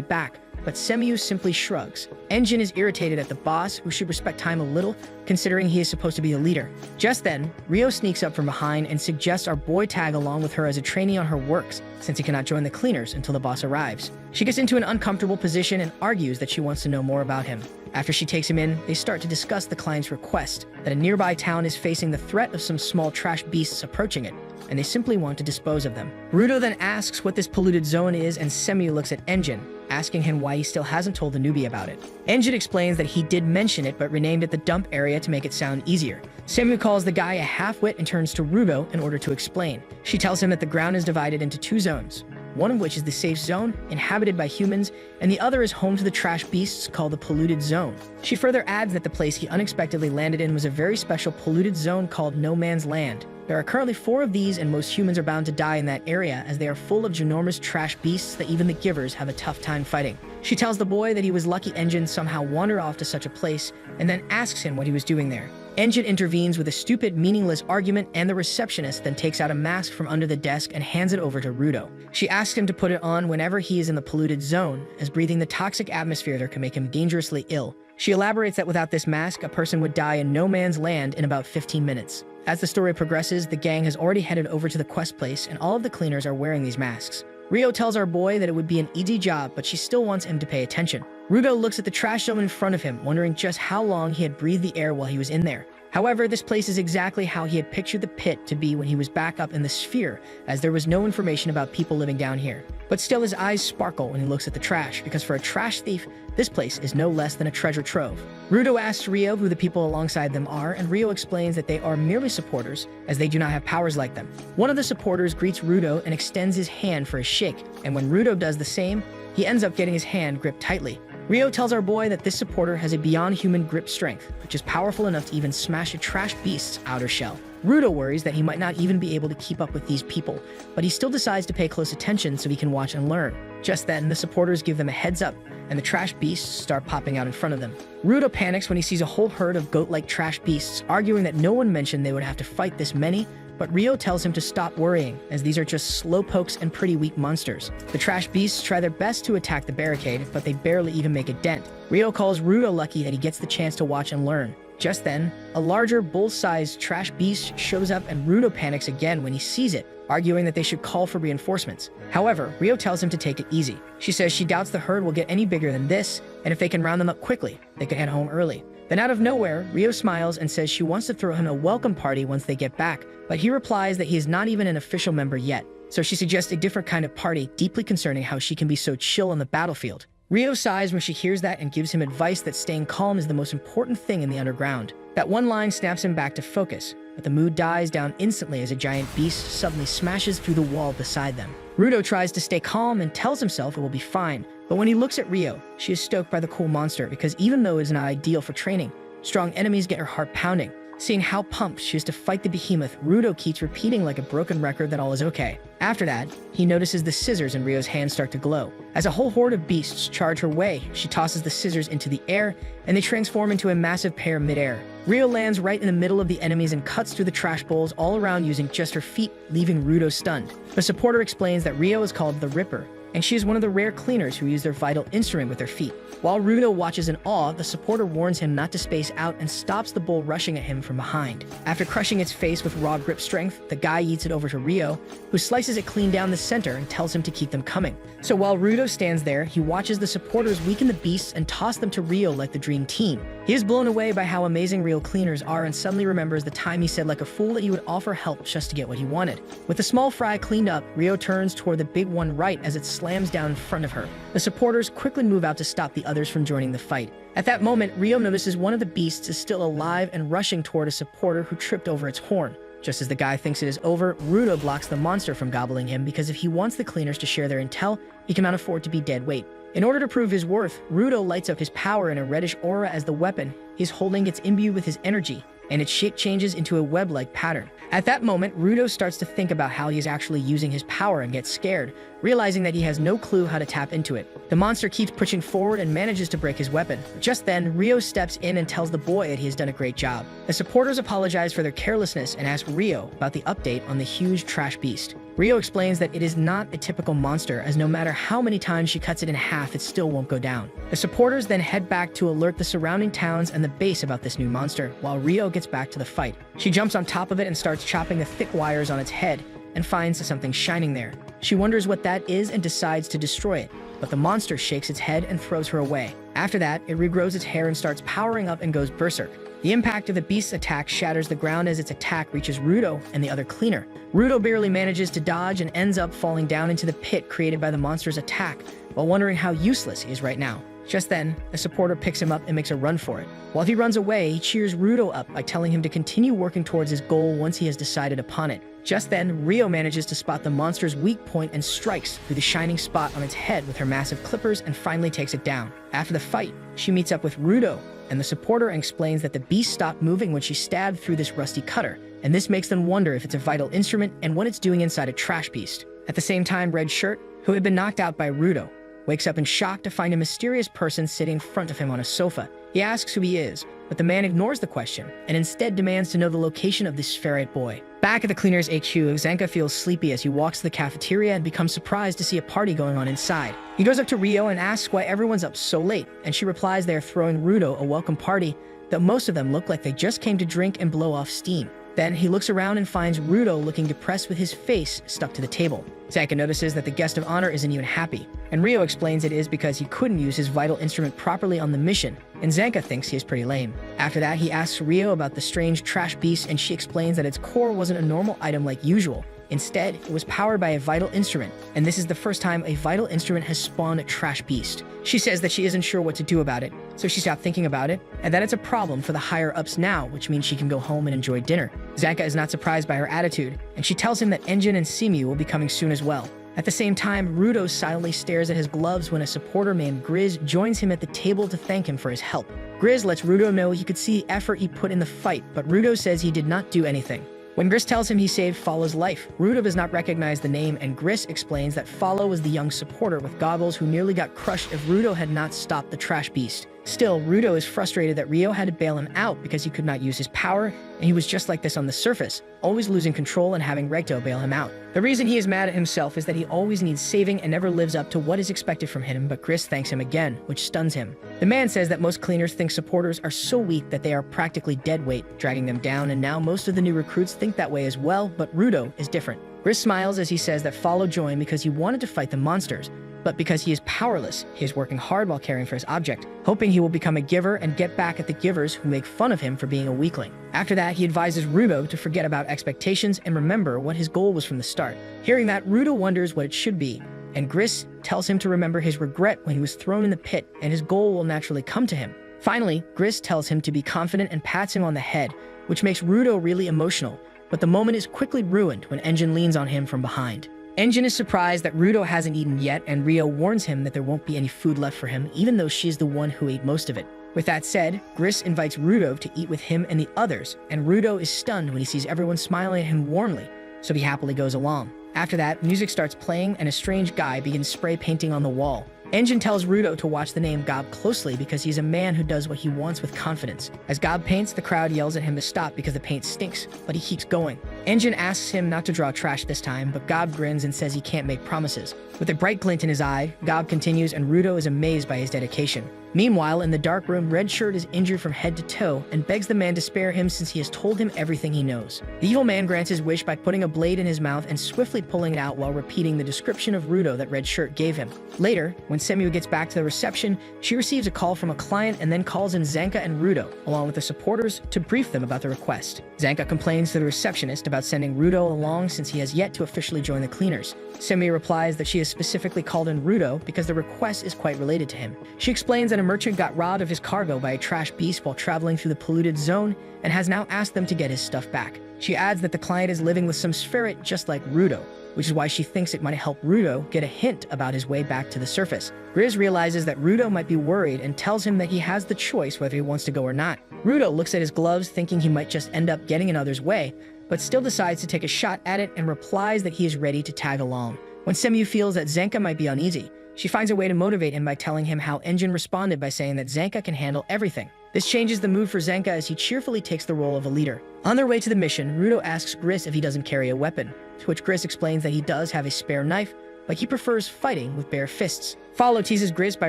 back, but Semu simply shrugs. Engine is irritated at the boss, who should respect time a little, considering he is supposed to be a leader. Just then, Rio sneaks up from behind and suggests our boy tag along with her as a trainee on her works, since he cannot join the cleaners until the boss arrives. She gets into an uncomfortable position and argues that she wants to know more about him. After she takes him in, they start to discuss the client's request, that a nearby town is facing the threat of some small trash beasts approaching it, and they simply want to dispose of them. Rudo then asks what this polluted zone is, and Semu looks at Engine, asking him why he still hasn't told the newbie about it. Engine explains that he did mention it, but renamed it the dump area to make it sound easier. Semu calls the guy a half-wit and turns to Rudo in order to explain. She tells him that the ground is divided into two zones, one of which is the safe zone, inhabited by humans, and the other is home to the trash beasts called the polluted zone. She further adds that the place he unexpectedly landed in was a very special polluted zone called No Man's Land. There are currently 4 of these, and most humans are bound to die in that area as they are full of ginormous trash beasts that even the givers have a tough time fighting. She tells the boy that he was lucky Engine somehow wandered off to such a place, and then asks him what he was doing there. Engine intervenes with a stupid, meaningless argument, and the receptionist then takes out a mask from under the desk and hands it over to Rudo. She asks him to put it on whenever he is in the polluted zone, as breathing the toxic atmosphere there can make him dangerously ill. She elaborates that without this mask, a person would die in no man's land in about 15 minutes. As the story progresses, the gang has already headed over to the quest place, and all of the cleaners are wearing these masks. Rio tells our boy that it would be an easy job, but she still wants him to pay attention. Rudo looks at the trash zone in front of him, wondering just how long he had breathed the air while he was in there. However, this place is exactly how he had pictured the pit to be when he was back up in the sphere, as there was no information about people living down here. But still, his eyes sparkle when he looks at the trash, because for a trash thief, this place is no less than a treasure trove. Rudo asks Rio who the people alongside them are, and Rio explains that they are merely supporters, as they do not have powers like them. One of the supporters greets Rudo and extends his hand for a shake, and when Rudo does the same, he ends up getting his hand gripped tightly. Rio tells our boy that this supporter has a beyond human grip strength, which is powerful enough to even smash a trash beast's outer shell. Rudo worries that he might not even be able to keep up with these people, but he still decides to pay close attention so he can watch and learn. Just then, the supporters give them a heads up, and the trash beasts start popping out in front of them. Rudo panics when he sees a whole herd of goat-like trash beasts, arguing that no one mentioned they would have to fight this many, but Rio tells him to stop worrying, as these are just slowpokes and pretty weak monsters. The trash beasts try their best to attack the barricade, but they barely even make a dent. Rio calls Rudo lucky that he gets the chance to watch and learn. Just then, a larger, bull-sized trash beast shows up and Rudo panics again when he sees it, arguing that they should call for reinforcements. However, Rio tells him to take it easy. She says she doubts the herd will get any bigger than this, and if they can round them up quickly, they could head home early. Then out of nowhere, Rio smiles and says she wants to throw him a welcome party once they get back, but he replies that he is not even an official member yet. So she suggests a different kind of party, deeply concerning how she can be so chill on the battlefield. Rio sighs when she hears that and gives him advice that staying calm is the most important thing in the underground. That one line snaps him back to focus, but the mood dies down instantly as a giant beast suddenly smashes through the wall beside them. Rudo tries to stay calm and tells himself it will be fine, but when he looks at Rio, she is stoked by the cool monster because even though it is not ideal for training, strong enemies get her heart pounding. Seeing how pumped she is to fight the behemoth, Rudo keeps repeating like a broken record that all is okay. After that, he notices the scissors in Rio's hands start to glow. As a whole horde of beasts charge her way, she tosses the scissors into the air, and they transform into a massive pair midair. Rio lands right in the middle of the enemies and cuts through the trash bowls all around using just her feet, leaving Rudo stunned. The supporter explains that Rio is called the Ripper, and she is one of the rare cleaners who use their vital instrument with their feet. While Rudo watches in awe, the supporter warns him not to space out and stops the bull rushing at him from behind. After crushing its face with raw grip strength, the guy yeets it over to Rio, who slices it clean down the center and tells him to keep them coming. So while Rudo stands there, he watches the supporters weaken the beasts and toss them to Rio like the dream team. He is blown away by how amazing real cleaners are and suddenly remembers the time he said like a fool that he would offer help just to get what he wanted. With the small fry cleaned up, Rio turns toward the big one right as it slams down in front of her. The supporters quickly move out to stop the others from joining the fight. At that moment, Rio notices one of the beasts is still alive and rushing toward a supporter who tripped over its horn. Just as the guy thinks it is over, Rudo blocks the monster from gobbling him because if he wants the cleaners to share their intel, he cannot afford to be dead weight. In order to prove his worth, Rudo lights up his power in a reddish aura as the weapon he's holding gets imbued with his energy, and its shape changes into a web-like pattern. At that moment, Rudo starts to think about how he is actually using his power and gets scared, realizing that he has no clue how to tap into it. The monster keeps pushing forward and manages to break his weapon. Just then, Rio steps in and tells the boy that he has done a great job. The supporters apologize for their carelessness and ask Rio about the update on the huge trash beast. Rio explains that it is not a typical monster, as no matter how many times she cuts it in half, it still won't go down. The supporters then head back to alert the surrounding towns and the base about this new monster, while Rio gets back to the fight. She jumps on top of it and starts chopping the thick wires on its head, and finds something shining there. She wonders what that is and decides to destroy it, but the monster shakes its head and throws her away. After that, it regrows its hair and starts powering up and goes berserk. The impact of the beast's attack shatters the ground as its attack reaches Rudo and the other cleaner. Rudo barely manages to dodge and ends up falling down into the pit created by the monster's attack, while wondering how useless he is right now. Just then, a supporter picks him up and makes a run for it. While he runs away, he cheers Rudo up by telling him to continue working towards his goal once he has decided upon it. Just then, Rio manages to spot the monster's weak point and strikes through the shining spot on its head with her massive clippers and finally takes it down. After the fight, she meets up with Rudo and the supporter and explains that the beast stopped moving when she stabbed through this rusty cutter, and this makes them wonder if it's a vital instrument and what it's doing inside a trash beast. At the same time, Red Shirt, who had been knocked out by Rudo, wakes up in shock to find a mysterious person sitting in front of him on a sofa. He asks who he is, but the man ignores the question and instead demands to know the location of this ferret boy. Back at the cleaner's HQ, Zanka feels sleepy as he walks to the cafeteria and becomes surprised to see a party going on inside. He goes up to Rio and asks why everyone's up so late, and she replies they are throwing Rudo a welcome party, though most of them look like they just came to drink and blow off steam. Then he looks around and finds Rudo looking depressed with his face stuck to the table. Zanka notices that the guest of honor isn't even happy, and Rio explains it is because he couldn't use his vital instrument properly on the mission, and Zanka thinks he is pretty lame. After that, he asks Rio about the strange trash beast, and she explains that its core wasn't a normal item like usual. Instead, it was powered by a vital instrument, and this is the first time a vital instrument has spawned a trash beast. She says that she isn't sure what to do about it, so she stopped thinking about it, and that it's a problem for the higher-ups now, which means she can go home and enjoy dinner. Zanka is not surprised by her attitude, and she tells him that Engine and Simu will be coming soon as well. At the same time, Rudo silently stares at his gloves when a supporter named Grizz joins him at the table to thank him for his help. Grizz lets Rudo know he could see the effort he put in the fight, but Rudo says he did not do anything. When Gris tells him he saved Follow's life, Rudo does not recognize the name, and Gris explains that Follow was the young supporter with goggles who nearly got crushed if Rudo had not stopped the trash beast. Still, Rudo is frustrated that Rio had to bail him out because he could not use his power, and he was just like this on the surface, always losing control and having Recto bail him out. The reason he is mad at himself is that he always needs saving and never lives up to what is expected from him, but Gris thanks him again, which stuns him. The man says that most cleaners think supporters are so weak that they are practically dead weight, dragging them down, and now most of the new recruits think that way as well, but Rudo is different. Gris smiles as he says that Follow joined because he wanted to fight the monsters, but because he is powerless, he is working hard while caring for his object, hoping he will become a giver and get back at the givers who make fun of him for being a weakling. After that, he advises Rudo to forget about expectations and remember what his goal was from the start. Hearing that, Rudo wonders what it should be, and Gris tells him to remember his regret when he was thrown in the pit, and his goal will naturally come to him. Finally, Gris tells him to be confident and pats him on the head, which makes Rudo really emotional, but the moment is quickly ruined when Engine leans on him from behind. Engine is surprised that Rudo hasn't eaten yet, and Rio warns him that there won't be any food left for him, even though she is the one who ate most of it. With that said, Gris invites Rudo to eat with him and the others, and Rudo is stunned when he sees everyone smiling at him warmly, so he happily goes along. After that, music starts playing and a strange guy begins spray painting on the wall. Engine tells Rudo to watch the name Gob closely because he's a man who does what he wants with confidence. As Gob paints, the crowd yells at him to stop because the paint stinks, but he keeps going. Engine asks him not to draw trash this time, but Gob grins and says he can't make promises. With a bright glint in his eye, Gob continues and Rudo is amazed by his dedication. Meanwhile, in the dark room, Red Shirt is injured from head to toe and begs the man to spare him since he has told him everything he knows. The evil man grants his wish by putting a blade in his mouth and swiftly pulling it out while repeating the description of Rudo that Red Shirt gave him. Later, when Semu gets back to the reception, she receives a call from a client and then calls in Zanka and Rudo, along with the supporters, to brief them about the request. Zanka complains to the receptionist about sending Rudo along since he has yet to officially join the cleaners. Semu replies that she has specifically called in Rudo because the request is quite related to him. She explains that a merchant got robbed of his cargo by a trash beast while traveling through the polluted zone and has now asked them to get his stuff back. She adds that the client is living with some spirit just like Rudo, which is why she thinks it might help Rudo get a hint about his way back to the surface. Grizz realizes that Rudo might be worried and tells him that he has the choice whether he wants to go or not. Rudo looks at his gloves thinking he might just end up getting in others' way, but still decides to take a shot at it and replies that he is ready to tag along. When Semu feels that Zanka might be uneasy, she finds a way to motivate him by telling him how Engine responded by saying that Zanka can handle everything. This changes the mood for Zanka as he cheerfully takes the role of a leader. On their way to the mission, Rudo asks Gris if he doesn't carry a weapon, to which Gris explains that he does have a spare knife, but he prefers fighting with bare fists. Follow teases Gris by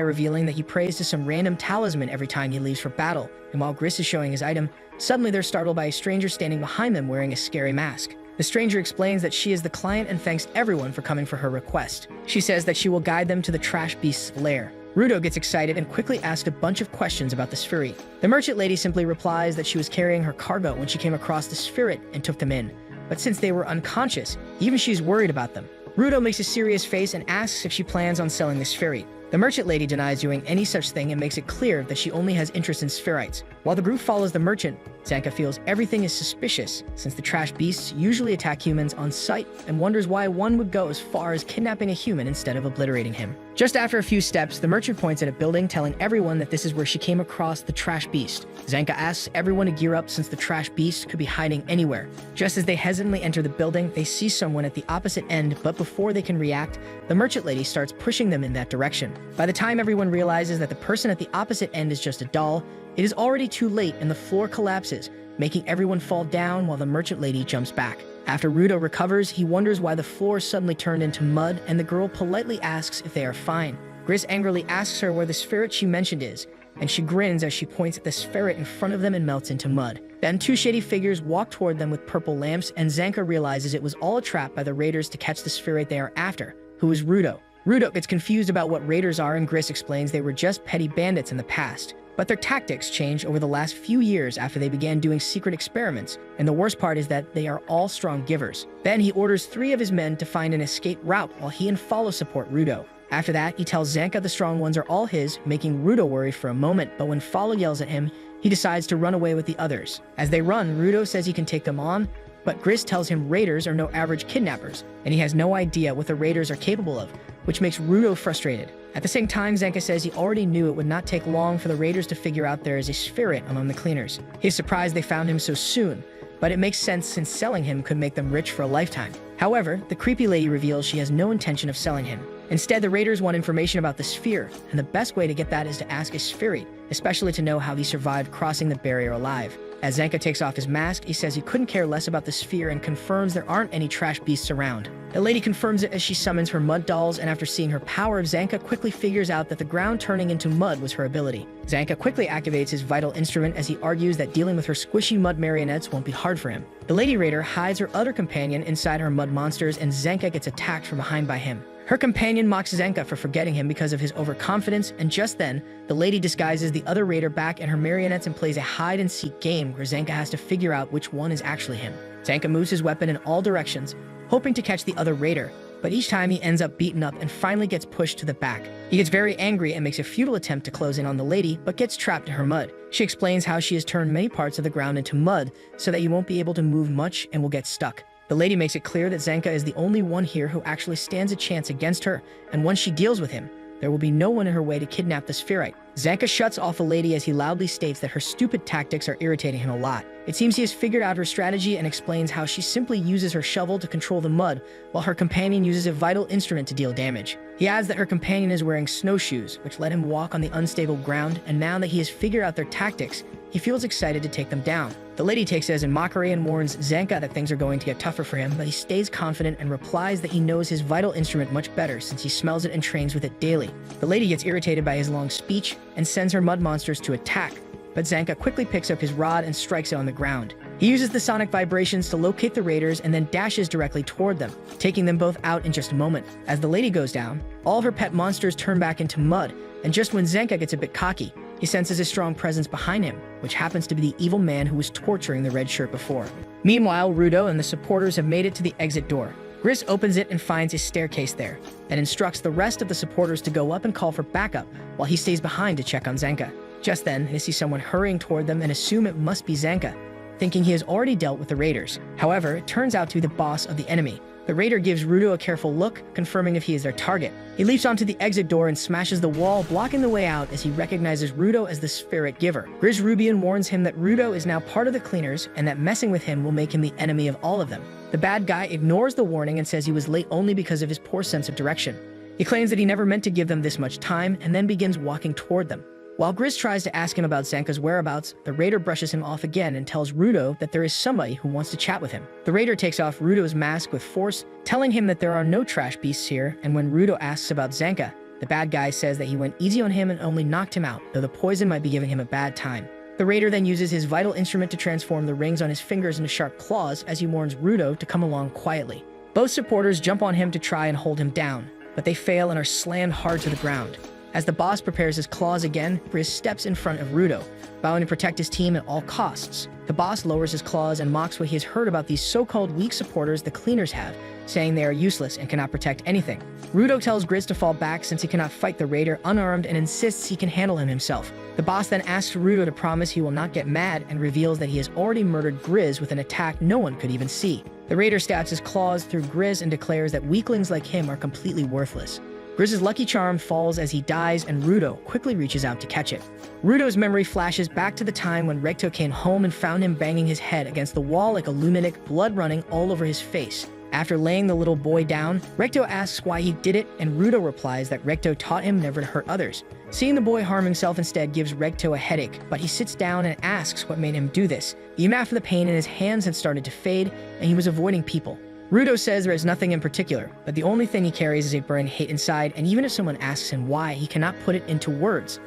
revealing that he prays to some random talisman every time he leaves for battle, and while Gris is showing his item, suddenly they're startled by a stranger standing behind them wearing a scary mask. The stranger explains that she is the client and thanks everyone for coming for her request. She says that she will guide them to the trash beast's lair. Rudo gets excited and quickly asks a bunch of questions about the Spherit. The merchant lady simply replies that she was carrying her cargo when she came across the Spherit and took them in. But since they were unconscious, even she's worried about them. Rudo makes a serious face and asks if she plans on selling the Spherit. The merchant lady denies doing any such thing and makes it clear that she only has interest in Spherites. While the group follows the merchant, Zanka feels everything is suspicious since the trash beasts usually attack humans on sight and wonders why one would go as far as kidnapping a human instead of obliterating him. Just after a few steps, the merchant points at a building telling everyone that this is where she came across the trash beast. Zanka asks everyone to gear up since the trash beast could be hiding anywhere. Just as they hesitantly enter the building, they see someone at the opposite end, but before they can react, the merchant lady starts pushing them in that direction. By the time everyone realizes that the person at the opposite end is just a doll, it is already too late and the floor collapses, making everyone fall down while the merchant lady jumps back. After Rudo recovers, he wonders why the floor suddenly turned into mud, and the girl politely asks if they are fine. Gris angrily asks her where the Spherit she mentioned is, and she grins as she points at the Spherit in front of them and melts into mud. Then two shady figures walk toward them with purple lamps, and Zanka realizes it was all a trap by the raiders to catch the Spherit they are after, who is Rudo. Rudo gets confused about what raiders are, and Gris explains they were just petty bandits in the past. But their tactics changed over the last few years after they began doing secret experiments, and the worst part is that they are all strong givers. Then he orders 3 of his men to find an escape route while he and Follow support Rudo. After that, he tells Zanka the strong ones are all his, making Rudo worry for a moment, but when Follow yells at him, he decides to run away with the others. As they run, Rudo says he can take them on, but Gris tells him raiders are no average kidnappers, and he has no idea what the raiders are capable of, which makes Rudo frustrated. At the same time, Zanka says he already knew it would not take long for the raiders to figure out there is a Spherit among the cleaners. He is surprised they found him so soon, but it makes sense since selling him could make them rich for a lifetime. However, the creepy lady reveals she has no intention of selling him. Instead, the raiders want information about the sphere, and the best way to get that is to ask a spherite, especially to know how he survived crossing the barrier alive. As Zanka takes off his mask, he says he couldn't care less about the sphere and confirms there aren't any trash beasts around. The lady confirms it as she summons her mud dolls, and after seeing her power, Zanka quickly figures out that the ground turning into mud was her ability. Zanka quickly activates his vital instrument as he argues that dealing with her squishy mud marionettes won't be hard for him. The lady raider hides her other companion inside her mud monsters, and Zanka gets attacked from behind by him. Her companion mocks Zanka for forgetting him because of his overconfidence, and just then, the lady disguises the other raider back in her marionettes and plays a hide-and-seek game where Zanka has to figure out which one is actually him. Zanka moves his weapon in all directions, hoping to catch the other raider, but each time he ends up beaten up and finally gets pushed to the back. He gets very angry and makes a futile attempt to close in on the lady, but gets trapped in her mud. She explains how she has turned many parts of the ground into mud so that you won't be able to move much and will get stuck. The lady makes it clear that Zanka is the only one here who actually stands a chance against her, and once she deals with him, there will be no one in her way to kidnap the spherite. Zanka shuts off the lady as he loudly states that her stupid tactics are irritating him a lot. It seems he has figured out her strategy and explains how she simply uses her shovel to control the mud, while her companion uses a vital instrument to deal damage. He adds that her companion is wearing snowshoes, which let him walk on the unstable ground, and now that he has figured out their tactics, he feels excited to take them down. The lady takes it as in mockery and warns Zanka that things are going to get tougher for him, but he stays confident and replies that he knows his vital instrument much better since he smells it and trains with it daily. The lady gets irritated by his long speech and sends her mud monsters to attack, but Zanka quickly picks up his rod and strikes it on the ground. He uses the sonic vibrations to locate the raiders and then dashes directly toward them, taking them both out in just a moment. As the lady goes down, all her pet monsters turn back into mud, and just when Zanka gets a bit cocky, he senses a strong presence behind him, which happens to be the evil man who was torturing the red shirt before. Meanwhile, Rudo and the supporters have made it to the exit door. Gris opens it and finds a staircase there, and instructs the rest of the supporters to go up and call for backup, while he stays behind to check on Zanka. Just then, they see someone hurrying toward them and assume it must be Zanka, thinking he has already dealt with the raiders. However, it turns out to be the boss of the enemy. The raider gives Rudo a careful look, confirming if he is their target. He leaps onto the exit door and smashes the wall, blocking the way out as he recognizes Rudo as the spirit giver. Grizz Rubian warns him that Rudo is now part of the cleaners and that messing with him will make him the enemy of all of them. The bad guy ignores the warning and says he was late only because of his poor sense of direction. He claims that he never meant to give them this much time and then begins walking toward them. While Grizz tries to ask him about Zanka's whereabouts, the raider brushes him off again and tells Rudo that there is somebody who wants to chat with him. The raider takes off Rudo's mask with force, telling him that there are no trash beasts here, and when Rudo asks about Zanka, the bad guy says that he went easy on him and only knocked him out, though the poison might be giving him a bad time. The raider then uses his vital instrument to transform the rings on his fingers into sharp claws as he warns Rudo to come along quietly. Both supporters jump on him to try and hold him down, but they fail and are slammed hard to the ground. As the boss prepares his claws again, Grizz steps in front of Rudo, vowing to protect his team at all costs. The boss lowers his claws and mocks what he has heard about these so-called weak supporters the cleaners have, saying they are useless and cannot protect anything. Rudo tells Grizz to fall back since he cannot fight the raider unarmed and insists he can handle him himself. The boss then asks Rudo to promise he will not get mad and reveals that he has already murdered Grizz with an attack no one could even see. The raider stabs his claws through Grizz and declares that weaklings like him are completely worthless. Grizz's lucky charm falls as he dies, and Rudo quickly reaches out to catch it. Rudo's memory flashes back to the time when Recto came home and found him banging his head against the wall like a lunatic, blood running all over his face. After laying the little boy down, Recto asks why he did it, and Rudo replies that Recto taught him never to hurt others. Seeing the boy harm himself instead gives Recto a headache, but he sits down and asks what made him do this. Even after the pain in his hands had started to fade, and he was avoiding people. Rudo says there is nothing in particular, but the only thing he carries is a burning hate inside, and even if someone asks him why, he cannot put it into words.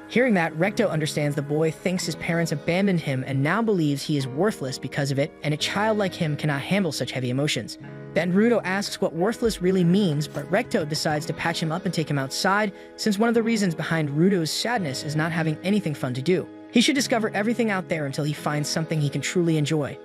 Hearing that, Recto understands the boy thinks his parents abandoned him and now believes he is worthless because of it, and a child like him cannot handle such heavy emotions. Then Rudo asks what worthless really means, but Recto decides to patch him up and take him outside, since one of the reasons behind Rudo's sadness is not having anything fun to do. He should discover everything out there until he finds something he can truly enjoy.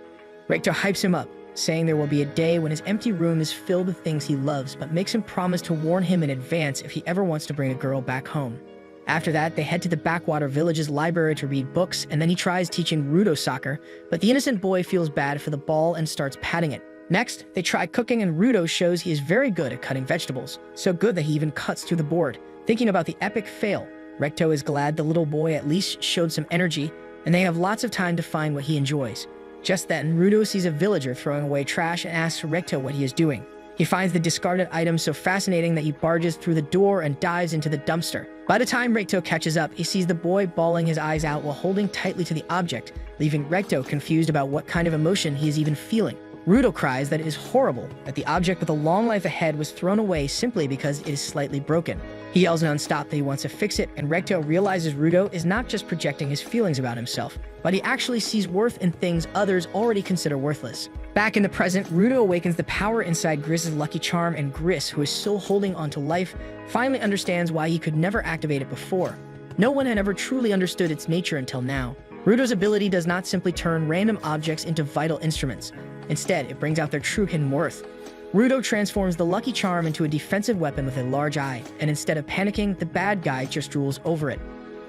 Recto hypes him up, saying there will be a day when his empty room is filled with things he loves, but makes him promise to warn him in advance if he ever wants to bring a girl back home. After that, they head to the backwater village's library to read books, and then he tries teaching Rudo soccer, but the innocent boy feels bad for the ball and starts patting it. Next, they try cooking, and Rudo shows he is very good at cutting vegetables, so good that he even cuts through the board. Thinking about the epic fail, Recto is glad the little boy at least showed some energy, and they have lots of time to find what he enjoys. Just then, Rudo sees a villager throwing away trash and asks Recto what he is doing. He finds the discarded item so fascinating that he barges through the door and dives into the dumpster. By the time Recto catches up, he sees the boy bawling his eyes out while holding tightly to the object, leaving Recto confused about what kind of emotion he is even feeling. Rudo cries that it is horrible that the object with a long life ahead was thrown away simply because it is slightly broken. He yells nonstop that he wants to fix it, and Recto realizes Rudo is not just projecting his feelings about himself, but he actually sees worth in things others already consider worthless. Back in the present, Rudo awakens the power inside Gris's lucky charm, and Gris, who is still holding onto life, finally understands why he could never activate it before. No one had ever truly understood its nature until now. Rudo's ability does not simply turn random objects into vital instruments. Instead, it brings out their true hidden worth. Rudo transforms the lucky charm into a defensive weapon with a large eye, and instead of panicking, the bad guy just drools over it.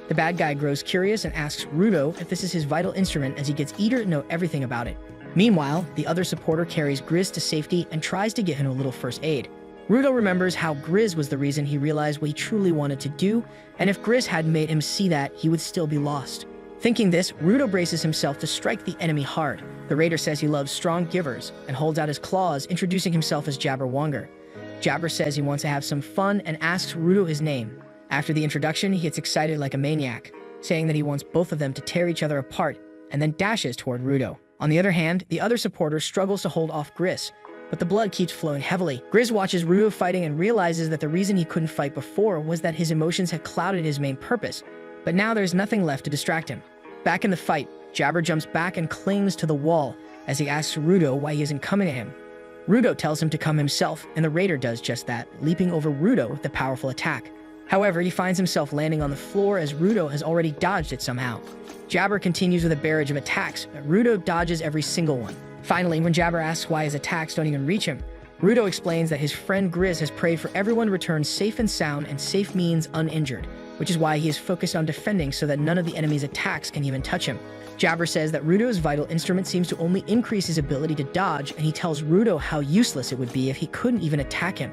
The bad guy grows curious and asks Rudo if this is his vital instrument, as he gets eager to know everything about it. Meanwhile, the other supporter carries Gris to safety and tries to give him a little first aid. Rudo remembers how Gris was the reason he realized what he truly wanted to do, and if Gris hadn't made him see that, he would still be lost. Thinking this, Rudo braces himself to strike the enemy hard. The raider says he loves strong givers and holds out his claws, introducing himself as Jabberwonger. Jabber says he wants to have some fun and asks Rudo his name. After the introduction, he gets excited like a maniac, saying that he wants both of them to tear each other apart, and then dashes toward Rudo. On the other hand, the other supporter struggles to hold off Gris, but the blood keeps flowing heavily. Gris watches Rudo fighting and realizes that the reason he couldn't fight before was that his emotions had clouded his main purpose, but now there's nothing left to distract him. Back in the fight, Jabber jumps back and clings to the wall as he asks Rudo why he isn't coming to him. Rudo tells him to come himself, and the raider does just that, leaping over Rudo with a powerful attack. However, he finds himself landing on the floor as Rudo has already dodged it somehow. Jabber continues with a barrage of attacks, but Rudo dodges every single one. Finally, when Jabber asks why his attacks don't even reach him, Rudo explains that his friend Gris has prayed for everyone to return safe and sound, and safe means uninjured, which is why he is focused on defending so that none of the enemy's attacks can even touch him. Jabber says that Rudo's vital instrument seems to only increase his ability to dodge, and he tells Rudo how useless it would be if he couldn't even attack him.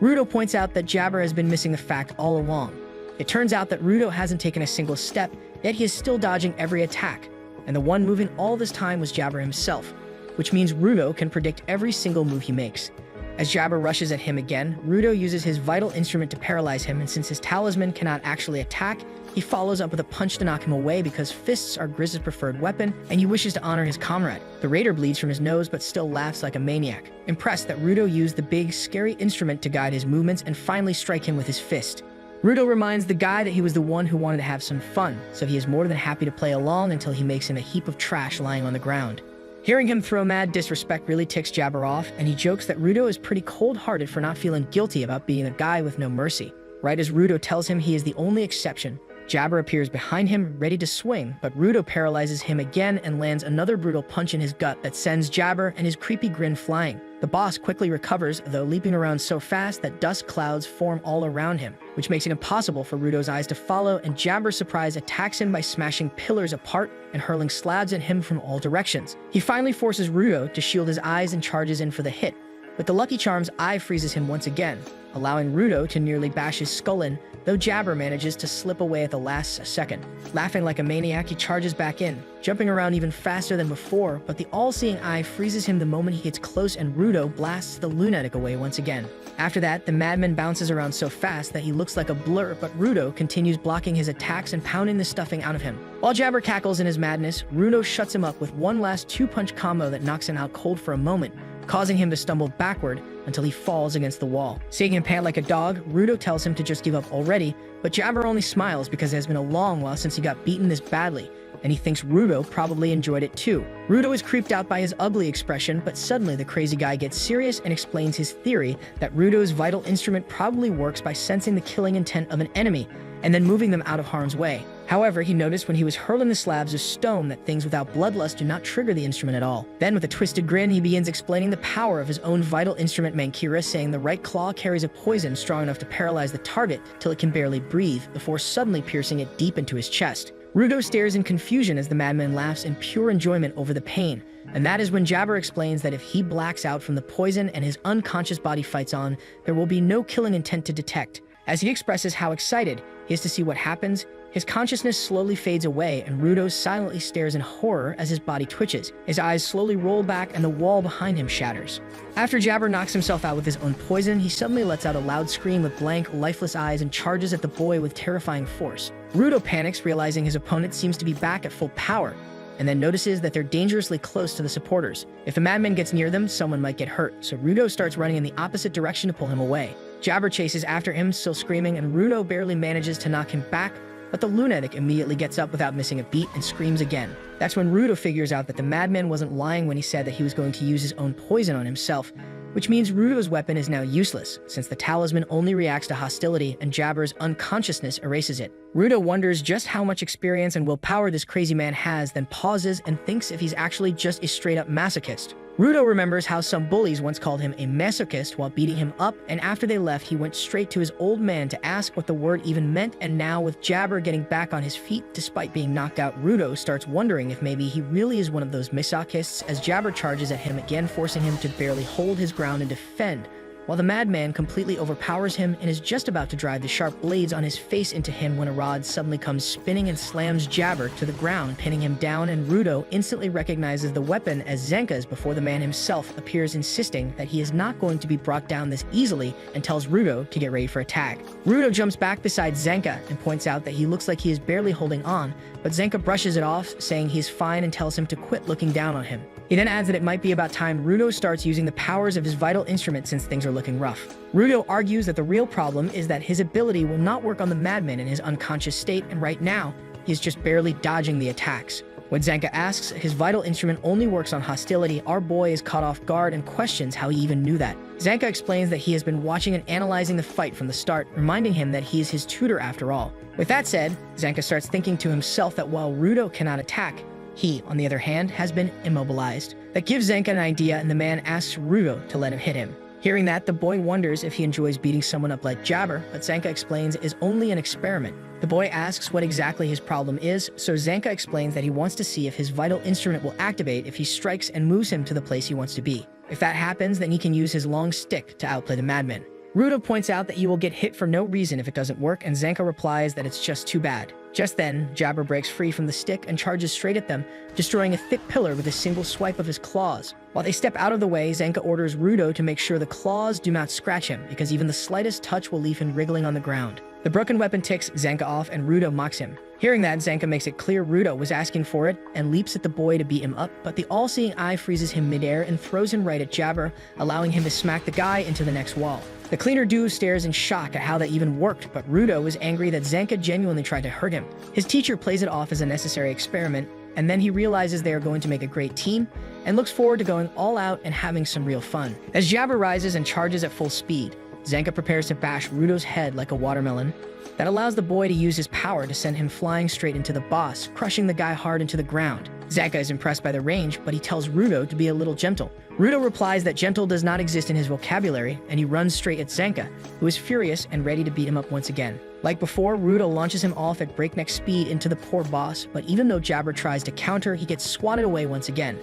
Rudo points out that Jabber has been missing the fact all along. It turns out that Rudo hasn't taken a single step, yet he is still dodging every attack, and the one moving all this time was Jabber himself, which means Rudo can predict every single move he makes. As Jabber rushes at him again, Rudo uses his vital instrument to paralyze him, and since his talisman cannot actually attack, he follows up with a punch to knock him away because fists are Gris's preferred weapon, and he wishes to honor his comrade. The raider bleeds from his nose but still laughs like a maniac, impressed that Rudo used the big, scary instrument to guide his movements and finally strike him with his fist. Rudo reminds the guy that he was the one who wanted to have some fun, so he is more than happy to play along until he makes him a heap of trash lying on the ground. Hearing him throw mad disrespect really ticks Jabber off, and he jokes that Rudo is pretty cold-hearted for not feeling guilty about being a guy with no mercy. Right as Rudo tells him he is the only exception, Jabber appears behind him, ready to swing, but Rudo paralyzes him again and lands another brutal punch in his gut that sends Jabber and his creepy grin flying. The boss quickly recovers, though leaping around so fast that dust clouds form all around him, which makes it impossible for Rudo's eyes to follow, and Jabber's surprise attacks him by smashing pillars apart and hurling slabs at him from all directions. He finally forces Rudo to shield his eyes and charges in for the hit, but the Lucky Charm's eye freezes him once again, allowing Rudo to nearly bash his skull in, though Jabber manages to slip away at the last second. Laughing like a maniac, he charges back in, jumping around even faster than before, but the all-seeing eye freezes him the moment he gets close, and Rudo blasts the lunatic away once again. After that, the madman bounces around so fast that he looks like a blur, but Rudo continues blocking his attacks and pounding the stuffing out of him. While Jabber cackles in his madness, Rudo shuts him up with one last two-punch combo that knocks him out cold for a moment, causing him to stumble backward until he falls against the wall. Seeing him pant like a dog, Rudo tells him to just give up already, but Jabber only smiles because it has been a long while since he got beaten this badly, and he thinks Rudo probably enjoyed it too. Rudo is creeped out by his ugly expression, but suddenly the crazy guy gets serious and explains his theory that Rudo's vital instrument probably works by sensing the killing intent of an enemy and then moving them out of harm's way. However, he noticed when he was hurling the slabs of stone that things without bloodlust do not trigger the instrument at all. Then, with a twisted grin, he begins explaining the power of his own vital instrument Mankira, saying the right claw carries a poison strong enough to paralyze the target till it can barely breathe, before suddenly piercing it deep into his chest. Rudo stares in confusion as the madman laughs in pure enjoyment over the pain, and that is when Jabber explains that if he blacks out from the poison and his unconscious body fights on, there will be no killing intent to detect. As he expresses how excited he is to see what happens, His consciousness slowly fades away, and Rudo silently stares in horror as his body twitches. His eyes slowly roll back, and the wall behind him shatters. After Jabber knocks himself out with his own poison, he suddenly lets out a loud scream with blank, lifeless eyes and charges at the boy with terrifying force. Rudo panics, realizing his opponent seems to be back at full power, and then notices that they're dangerously close to the supporters. If the madman gets near them, someone might get hurt, so Rudo starts running in the opposite direction to pull him away. Jabber chases after him, still screaming, and Rudo barely manages to knock him back, but the lunatic immediately gets up without missing a beat and screams again. That's when Rudo figures out that the madman wasn't lying when he said that he was going to use his own poison on himself, which means Rudo's weapon is now useless, since the talisman only reacts to hostility and Jabber's unconsciousness erases it. Rudo wonders just how much experience and willpower this crazy man has, then pauses and thinks if he's actually just a straight-up masochist. Rudo remembers how some bullies once called him a masochist while beating him up, and after they left, he went straight to his old man to ask what the word even meant, and now with Jabber getting back on his feet despite being knocked out, Rudo starts wondering if maybe he really is one of those masochists as Jabber charges at him again, forcing him to barely hold his ground and defend, while the madman completely overpowers him and is just about to drive the sharp blades on his face into him when a rod suddenly comes spinning and slams Jabber to the ground, pinning him down, and Rudo instantly recognizes the weapon as Zenka's before the man himself appears, insisting that he is not going to be brought down this easily and tells Rudo to get ready for attack. Rudo jumps back beside Zenka and points out that he looks like he is barely holding on, but Zenka brushes it off, saying he's fine and tells him to quit looking down on him. He then adds that it might be about time Rudo starts using the powers of his vital instrument since things are looking rough. Rudo argues that the real problem is that his ability will not work on the madman in his unconscious state, and right now, he's just barely dodging the attacks. When Zenka asks his vital instrument only works on hostility, our boy is caught off guard and questions how he even knew that. Zenka explains that he has been watching and analyzing the fight from the start, reminding him that he is his tutor after all. With that said, Zenka starts thinking to himself that while Rudo cannot attack, he, on the other hand, has been immobilized. That gives Zenka an idea, and the man asks Rudo to let him hit him. Hearing that, the boy wonders if he enjoys beating someone up like Jabber, but Zenka explains it is only an experiment. The boy asks what exactly his problem is, so Zenka explains that he wants to see if his vital instrument will activate if he strikes and moves him to the place he wants to be. If that happens, then he can use his long stick to outplay the madman. Rudo points out that he will get hit for no reason if it doesn't work, and Zenka replies that it's just too bad. Just then, Jabber breaks free from the stick and charges straight at them, destroying a thick pillar with a single swipe of his claws. While they step out of the way, Zenka orders Rudo to make sure the claws do not scratch him, because even the slightest touch will leave him wriggling on the ground. The broken weapon ticks Zenka off, and Rudo mocks him. Hearing that, Zenka makes it clear Rudo was asking for it and leaps at the boy to beat him up, but the all-seeing eye freezes him midair and throws him right at Jabber, allowing him to smack the guy into the next wall. The cleaner dude stares in shock at how that even worked, but Rudo is angry that Zenka genuinely tried to hurt him. His teacher plays it off as a necessary experiment, and then he realizes they are going to make a great team and looks forward to going all out and having some real fun. As Jabber rises and charges at full speed, Zenka prepares to bash Rudo's head like a watermelon. That allows the boy to use his power to send him flying straight into the boss, crushing the guy hard into the ground. Zenka is impressed by the range, but he tells Rudo to be a little gentle. Rudo replies that gentle does not exist in his vocabulary, and he runs straight at Zenka, who is furious and ready to beat him up once again. Like before, Rudo launches him off at breakneck speed into the poor boss, but even though Jabber tries to counter, he gets swatted away once again.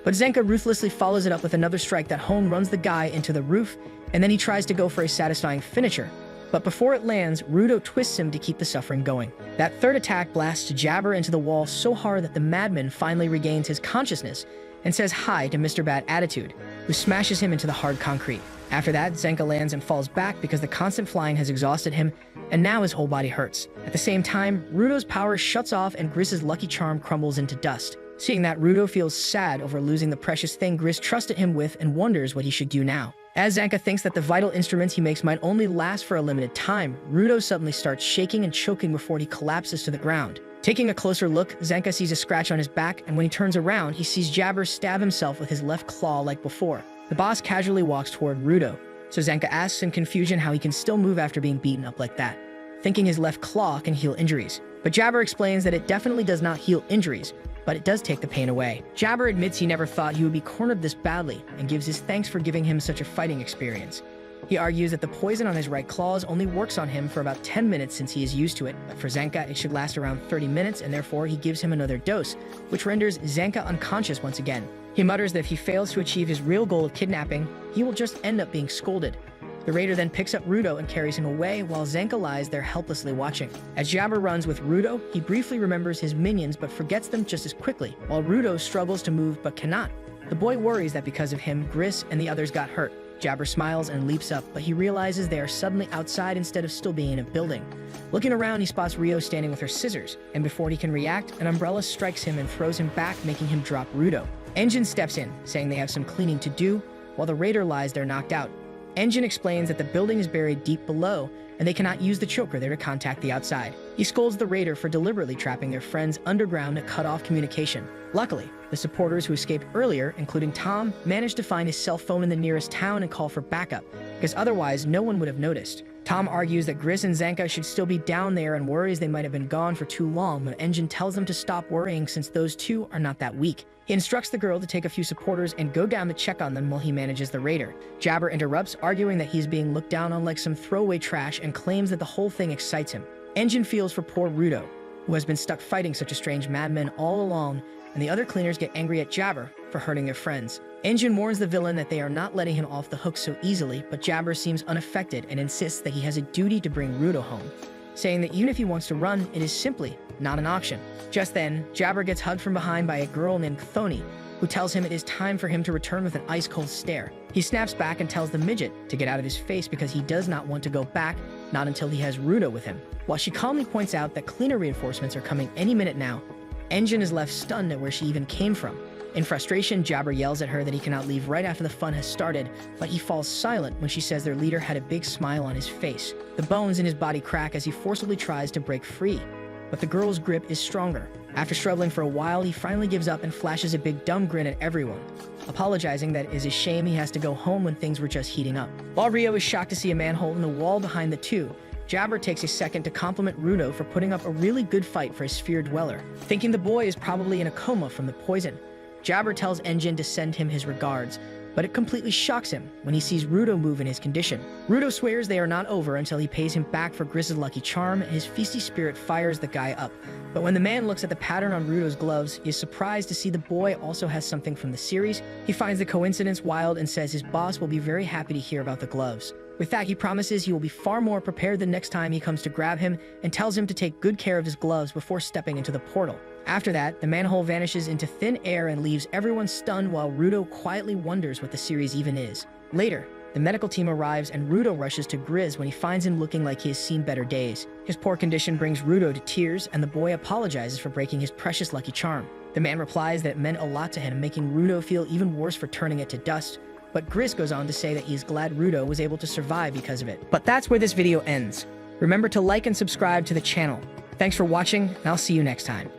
But Zenka ruthlessly follows it up with another strike that home runs the guy into the roof, and then he tries to go for a satisfying finisher. But before it lands, Rudo twists him to keep the suffering going. That third attack blasts Jabber into the wall so hard that the madman finally regains his consciousness and says hi to Mr. Bad Attitude, who smashes him into the hard concrete. After that, Zenka lands and falls back because the constant flying has exhausted him, and now his whole body hurts. At the same time, Rudo's power shuts off and Griss's lucky charm crumbles into dust. Seeing that, Rudo feels sad over losing the precious thing Griss trusted him with and wonders what he should do now. As Zenka thinks that the vital instruments he makes might only last for a limited time, Rudo suddenly starts shaking and choking before he collapses to the ground. Taking a closer look, Zenka sees a scratch on his back, and when he turns around, he sees Jabber stab himself with his left claw like before. The boss casually walks toward Rudo, so Zenka asks in confusion how he can still move after being beaten up like that, thinking his left claw can heal injuries. But Jabber explains that it definitely does not heal injuries, but it does take the pain away. Jabber admits he never thought he would be cornered this badly and gives his thanks for giving him such a fighting experience. He argues that the poison on his right claws only works on him for about 10 minutes since he is used to it, but for Zenka it should last around 30 minutes, and therefore he gives him another dose, which renders Zenka unconscious once again. He mutters that if he fails to achieve his real goal of kidnapping, he will just end up being scolded. The raider then picks up Rudo and carries him away while Zanka lies there helplessly watching. As Jabber runs with Rudo, he briefly remembers his minions but forgets them just as quickly, while Rudo struggles to move but cannot. The boy worries that because of him, Gris and the others got hurt. Jabber smiles and leaps up, but he realizes they are suddenly outside instead of still being in a building. Looking around, he spots Rio standing with her scissors, and before he can react, an umbrella strikes him and throws him back, making him drop Rudo. Engine steps in, saying they have some cleaning to do, while the raider lies there knocked out. Engine explains that the building is buried deep below, and they cannot use the choker there to contact the outside. He scolds the raider for deliberately trapping their friends underground to cut off communication. Luckily, the supporters who escaped earlier, including Tom, managed to find his cell phone in the nearest town and call for backup, because otherwise no one would have noticed. Tom argues that Gris and Zanka should still be down there and worries they might have been gone for too long, but Engine tells them to stop worrying since those two are not that weak. He instructs the girl to take a few supporters and go down to check on them while he manages the raider. Jabber interrupts, arguing that he's being looked down on like some throwaway trash and claims that the whole thing excites him. Engine feels for poor Rudo, who has been stuck fighting such a strange madman all along, and the other cleaners get angry at Jabber for hurting their friends. Engine warns the villain that they are not letting him off the hook so easily, but Jabber seems unaffected and insists that he has a duty to bring Rudo home, saying that even if he wants to run, it is simply not an option. Just then, Jabber gets hugged from behind by a girl named Chthoni, who tells him it is time for him to return with an ice-cold stare. He snaps back and tells the midget to get out of his face because he does not want to go back, not until he has Rudo with him. While she calmly points out that cleaner reinforcements are coming any minute now, Engine is left stunned at where she even came from. In frustration, Jabber yells at her that he cannot leave right after the fun has started, but he falls silent when she says their leader had a big smile on his face. The bones in his body crack as he forcibly tries to break free, but the girl's grip is stronger. After struggling for a while, he finally gives up and flashes a big dumb grin at everyone, apologizing that it is a shame he has to go home when things were just heating up. While Rio is shocked to see a manhole in the wall behind the two, Jabber takes a second to compliment Rudo for putting up a really good fight for a sphere dweller, thinking the boy is probably in a coma from the poison. Jabber tells Engine to send him his regards, but it completely shocks him when he sees Rudo move in his condition. Rudo swears they are not over until he pays him back for Gris's lucky charm, and his feisty spirit fires the guy up. But when the man looks at the pattern on Rudo's gloves, he is surprised to see the boy also has something from the series. He finds the coincidence wild and says his boss will be very happy to hear about the gloves. With that, he promises he will be far more prepared the next time he comes to grab him and tells him to take good care of his gloves before stepping into the portal. After that, the manhole vanishes into thin air and leaves everyone stunned while Rudo quietly wonders what the series even is. Later, the medical team arrives and Rudo rushes to Gris when he finds him looking like he has seen better days. His poor condition brings Rudo to tears, and the boy apologizes for breaking his precious lucky charm. The man replies that it meant a lot to him, making Rudo feel even worse for turning it to dust. But Gris goes on to say that he's glad Rudo was able to survive because of it. But that's where this video ends. Remember to like and subscribe to the channel. Thanks for watching, and I'll see you next time.